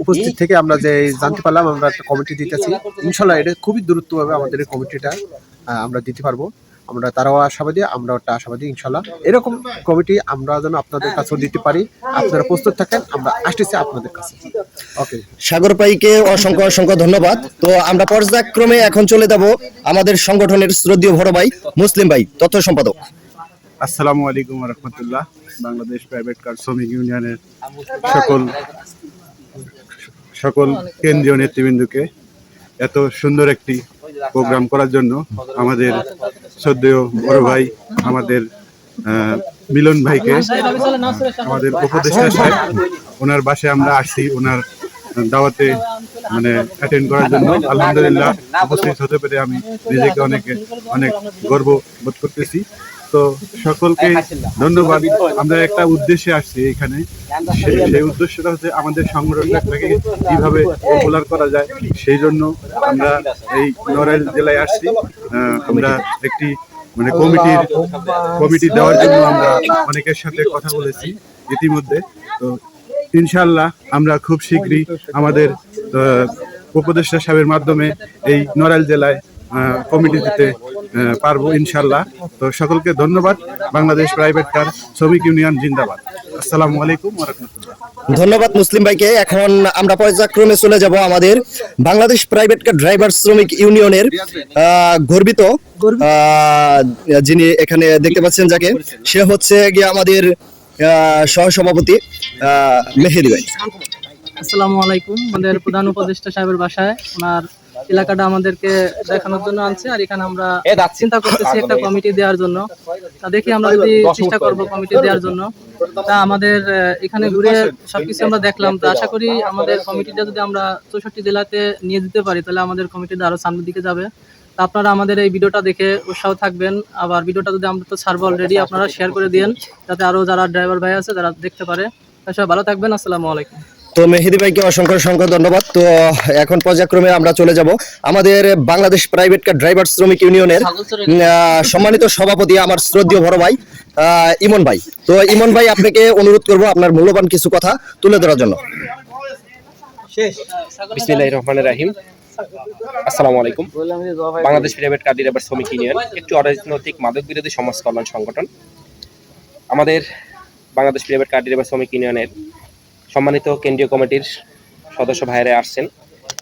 উপস্থিত থেকে আমরা যে জানতে পারলাম আমরা একটা কমিটি দিতেছি, ইনশাল্লাহ এটা খুবই দ্রুতভাবে আমাদের এই কমিটিটা আমরা দিতে পারবো। আমরা তারাও আশাবাদী, আমরা একটা আশাবাদী ইনশাল্লাহ এরকম কমিটি আমরা যেন আপনাদের কাছেও দিতে পারি। আপনারা প্রস্তুত থাকেন, আমরা আসতেছি আপনাদের কাছে। ওকে, সাগর ভাইকে অসংখ্য অসংখ্য ধন্যবাদ। তো আমরা পর্যায়ক্রমে এখন চলে যাব আমাদের সংগঠনের শ্রদ্ধেয় বড় ভাই মুসলিম ভাই, তথ্য সম্পাদক। আসসালামু আলাইকুম ওয়া রাহমাতুল্লাহ। বাংলাদেশ প্রাইভেট কার শ্রমিক ইউনিয়নের সকল কেন্দ্রীয় নেতৃবৃন্দকে এত সুন্দর একটি প্রোগ্রাম করার জন্য আমাদের শ্রদ্ধেয় বড় ভাই আমাদের মিলন ভাইকে, আমাদের উপদেষ্টা সাহেব, ওনার বাসায় আমরা আসছি ওনার দাওয়াতে অ্যাটেন্ড করার জন্য। আলহামদুলিল্লাহ উপস্থিত হতে পেরে আমি নিজেকে অনেক গর্ব বোধ করতেছি। তো সকলকে ধন্যবাদ। আমরা একটা উদ্দেশ্যে আসছি এখানে, সেই উদ্দেশ্যটা হচ্ছে আমাদের সংগঠনটাকে কিভাবে পপুলার করা যায়, সেই জন্য আমরা এই নড়াইল জেলায় আসছি। আমরা একটি কমিটি দেওয়ার জন্য আমরা অনেকের সাথে কথা বলেছি ইতিমধ্যে। তো ইনশাআল্লাহ আমরা খুব শীঘ্রই আমাদের উপদেষ্টা সাহেবের মাধ্যমে এই নড়াইল জেলায় কমিটি দিতে পারবো ইনশাআল্লাহ। তো সকলকে ধন্যবাদ। বাংলাদেশ প্রাইভেট কার শ্রমিক ইউনিয়ন জিন্দাবাদ। আসসালামু আলাইকুম ওয়া রাহমাতুল্লাহ। ধন্যবাদ মুসলিম ভাইকে। এখন আমরা পর্যায়ক্রমে চলে যাব আমাদের বাংলাদেশ প্রাইভেট কার ড্রাইভার শ্রমিক ইউনিয়নের গর্বিত যিনি এখানে দেখতে পাচ্ছেন যাকে, সে হচ্ছে গিয়ে আমাদের সহসভাপতি মেহেদি ভাই। আসসালামু আলাইকুম। আমাদের প্রধান উপদেষ্টা সাহেবের বাসায় ওনার এলাকাটা আমাদেরকে দেখানোর জন্য আনছে, আর এখানে আমরা চিন্তা করতেছি একটা কমিটি দেওয়ার জন্য। তা দেখি আমরা যদি চেষ্টা করবো কমিটি দেওয়ার জন্য। তা আমাদের এখানে ঘুরে সবকিছু আমরা দেখলাম, তো আশা করি আমাদের কমিটিটা যদি আমরা 64 জেলাতে নিয়ে দিতে পারি, তাহলে আমাদের কমিটিটা আরো সামনের দিকে যাবে। তা আপনারা আমাদের এই ভিডিওটা দেখে উৎসাহ থাকবেন। আবার ভিডিওটা যদি আমরা তো ছাড়বো অলরেডি, আপনারা শেয়ার করে দিন যাতে আরো যারা ড্রাইভার ভাই আছে তারা দেখতে পারে। সবাই ভালো থাকবেন। আসসালামু আলাইকুম। তো মেহেদি ভাইকে অসংখ্য অসংখ্য ধন্যবাদ। তো এখন পর্যায়ক্রমে আমরা চলে যাব আমাদের বাংলাদেশ প্রাইভেট কার ড্রাইভার শ্রমিক ইউনিয়নের সম্মানিত সভাপতি আমার শ্রদ্ধেয় বড় ভাই ইমন ভাই। তো ইমন ভাই, আপনাকে অনুরোধ করব আপনার মূল্যবান কিছু কথা তুলে ধরার জন্য। বিসমিল্লাহির রহমানির রহিম। আসসালামু আলাইকুম। বাংলাদেশ প্রাইভেট কার ড্রাইভার শ্রমিক ইউনিয়ন একটি অরাজনৈতিক মাদক বিরোধী সমাজ কল্যাণ সংগঠন। আমাদের বাংলাদেশ প্রাইভেট কার ড্রাইভার শ্রমিক ইউনিয়নের সম্মানিত কেন্দ্রীয় কমিটির সদস্য ভাইরা আসছেন।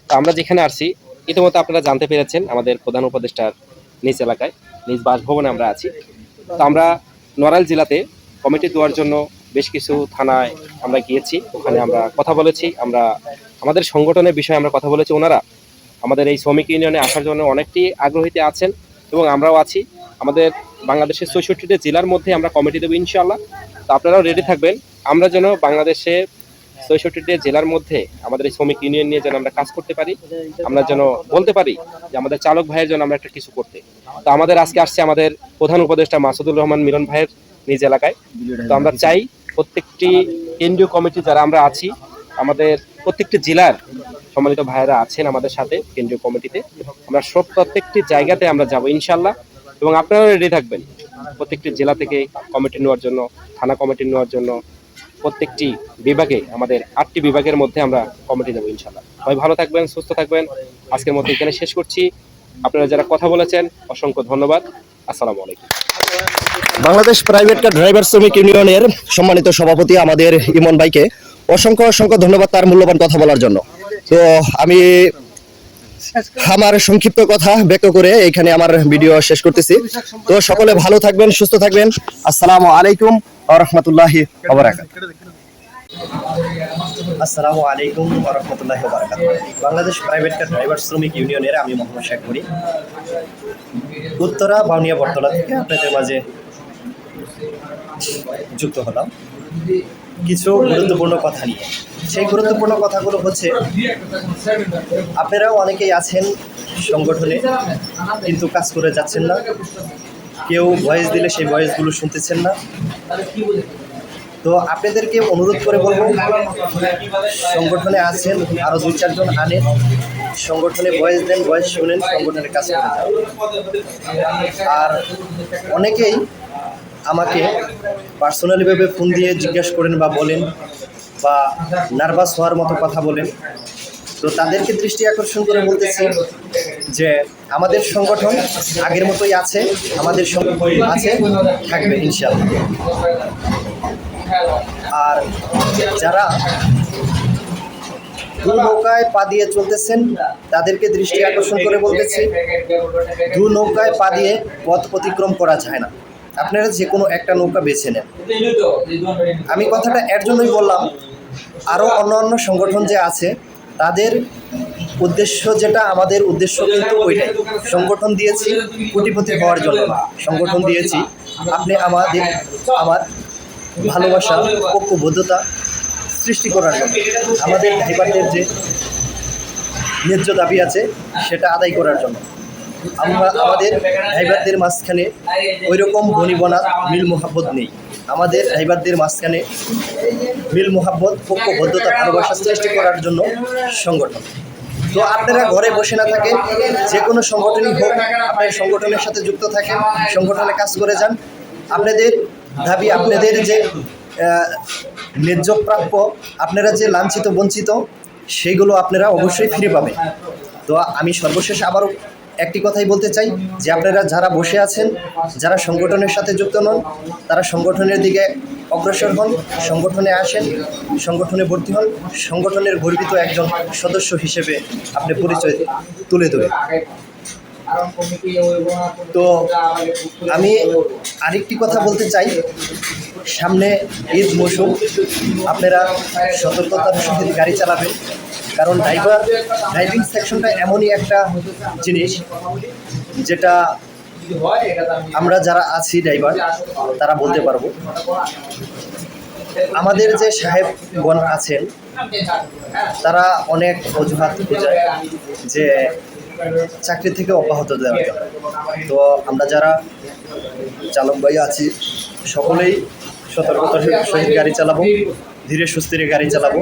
তো আমরা যেখানে আসছি ইতিমধ্যে আপনারা জানতে পেরেছেন, আমাদের প্রধান উপদেষ্টার নিজ এলাকায়, নিজ বাসভবনে আমরা আছি। তো আমরা নড়াইল জেলাতে কমিটি দেওয়ার জন্য বেশ কিছু থানায় আমরা গিয়েছি, ওখানে আমরা কথা বলেছি, আমরা আমাদের সংগঠনের বিষয়ে আমরা কথা বলেছি। ওনারা আমাদের এই শ্রমিক ইউনিয়নে আসার জন্য অনেকটি আগ্রহীতে আছেন এবং আমরাও আছি। আমাদের বাংলাদেশের 64টি জেলার মধ্যে আমরা কমিটি দেবো ইনশাআল্লাহ। তো আপনারাও রেডি থাকবেন, আমরা যেন বাংলাদেশে 64টি জেলার মধ্যে আমাদের এই শ্রমিক ইউনিয়ন নিয়ে যেন আমরা কাজ করতে পারি, আমরা যেন বলতে পারি যে আমাদের চালক ভাইয়ের জন্য আমরা একটা কিছু করতে। তো আমাদের আজকে আসছে আমাদের প্রধান উপদেষ্টা মাসুদুর রহমান মিলন ভাইয়ের নিজ এলাকায়। তো আমরা চাই প্রত্যেকটি কেন্দ্রীয় কমিটি যারা আমরা আছি, আমাদের প্রত্যেকটি জেলার সম্মানিত ভাইয়েরা আছেন আমাদের সাথে কেন্দ্রীয় কমিটিতে, আমরা প্রত্যেকটি জায়গাতে আমরা যাব ইনশাআল্লাহ। এবং আপনারাও রেডি থাকবেন প্রত্যেকটি জেলা থেকে কমিটি নেওয়ার জন্য, থানা কমিটি নেওয়ার জন্য। প্রত্যেকটি বিভাগে, আমাদের 8টি বিভাগের মধ্যে আমরা কমিটি দেবো ইনশাআল্লাহ। সবাই ভালো থাকবেন, সুস্থ থাকবেন। আজকের মতো এখানে শেষ করছি। আপনারা যারা কথা বলেছেন অসংখ্য ধন্যবাদ। আসসালামু আলাইকুম। বাংলাদেশ প্রাইভেট কার ড্রাইভার শ্রমিক ইউনিয়নের সম্মানিত সভাপতি আমাদের ইমন ভাইকে অসংখ্য অসংখ্য ধন্যবাদ তার মূল্যবান কথা বলার জন্য। তো আমি আমার সংক্ষিপ্ত কথা ব্যক্ত করে এখানে আমার ভিডিও শেষ করতেছি। তো সকলে ভালো থাকবেন, সুস্থ থাকবেন। আসসালামু আলাইকুম ওয়া রাহমাতুল্লাহি ওয়া বারাকাতুহু। আসসালামু আলাইকুম ওয়া রাহমাতুল্লাহি ওয়া বারাকাতুহু। বাংলাদেশ প্রাইভেট কার ড্রাইভার শ্রমিক ইউনিয়নের আমি মোহাম্মদ শেখ করি, উত্তরা বাউনিয়া বটতলা থেকে আপনাদের মাঝে যুক্ত হলাম কিছু গুরুত্বপূর্ণ কথা নিয়ে। সেই গুরুত্বপূর্ণ কথাগুলো হচ্ছে, আপনারাও অনেকেই আছেন সংগঠনে কিন্তু কাজ করে যাচ্ছেন না, কেউ ভয়েস দিলে সেই ভয়েসগুলো শুনতেছেন না। তো আপনাদেরকে অনুরোধ করে বলবো, সংগঠনে আছেন আরও 2-4 জন আনেন, সংগঠনে ভয়েস দেন, ভয়েস শুনেন, সংগঠনে কাজ করে যান। আর অনেকেই আমাকে পার্সোনালিভাবে ফোন দিয়ে জিজ্ঞাসা করেন বা বলেন বা নার্ভাস হওয়ার মতো কথা বলেন। তো তাদেরকে দৃষ্টি আকর্ষণ করে বলতেছি যে আমাদের সংগঠন আগের মতোই আছে, আমাদের সংগঠন আছে, থাকবে ইনশাআল্লাহ। আর যারা দু নৌকায় পা দিয়ে চলতেছেন তাদেরকে দৃষ্টি আকর্ষণ করে বলতেছি, দু নৌকায় পা দিয়ে পথ অতিক্রম করা যায় না, আপনারা যে কোনো একটা নৌকা বেছে নেন। আমি কথাটা এর জন্যই বললাম, আরও অন্য সংগঠন যে আছে তাদের উদ্দেশ্য যেটা, আমাদের উদ্দেশ্য কিন্তু ওইটাই। সংগঠন দিয়েছি কোটিপতি হওয়ার জন্য না, সংগঠন দিয়েছি আপনি আমার ভালোবাসা, ঐক্যবদ্ধতা সৃষ্টি করার জন্য, আমাদের ড্রাইভারদের যে ন্যায্য দাবি আছে সেটা আদায় করার জন্য। আমাদের ড্রাইভারদের মাঝখানে ওই রকম বনিবনা মিল মোহাব্বত নেই। আমাদের ড্রাইভারদের মাঝখানে মিল মোহাব্বত, ঐক্যবদ্ধতা, ভালোবাসা সৃষ্টি করার জন্য সংগঠন। তো আপনারা ঘরে বসে না থাকেন, যে কোনো সংগঠনই হোক, আপনার সংগঠনের সাথে যুক্ত থাকেন, সংগঠনে কাজ করে যান। আপনাদের দাবি, আপনাদের যে ন্যায্য প্রাপ্য, আপনারা যে লাঞ্ছিত বঞ্চিত, সেগুলো আপনারা অবশ্যই ফিরে পাবেন। তো আমি সর্বশেষ আবারও একটি কথাই বলতে চাই যে আপনারা যারা বসে আছেন, যারা সংগঠনের সাথে যুক্ত নন, তারা সংগঠনের দিকে অগ্রসর হন, সংগঠনে আসেন, সংগঠনে ভর্তি হন, সংগঠনের গর্বিত একজন সদস্য হিসেবে আপনি পরিচয় তুলে ধরেন। তো আমি আরেকটি কথা বলতে চাই, সামনে ঈদ মৌসুম, আপনারা সতর্কতার সহিত গাড়ি চালাবেন, কারণ ড্রাইভিং সেকশনটা এমনই একটা জিনিস যেটা আমরা যারা আছি ড্রাইভার তারা বলতে পারবো। আমাদের যে সাহেবগণ আছেন তারা অনেক অজুহাত খোঁজায় যে চাকরি থেকে অব্যাহত দেওয়ার জন্য। তো আমরা যারা চালক ভাই আছি সকলেই সতর্কতার সহিত গাড়ি চালাবো, ধীরে সুস্থিরে গাড়ি চালাবো।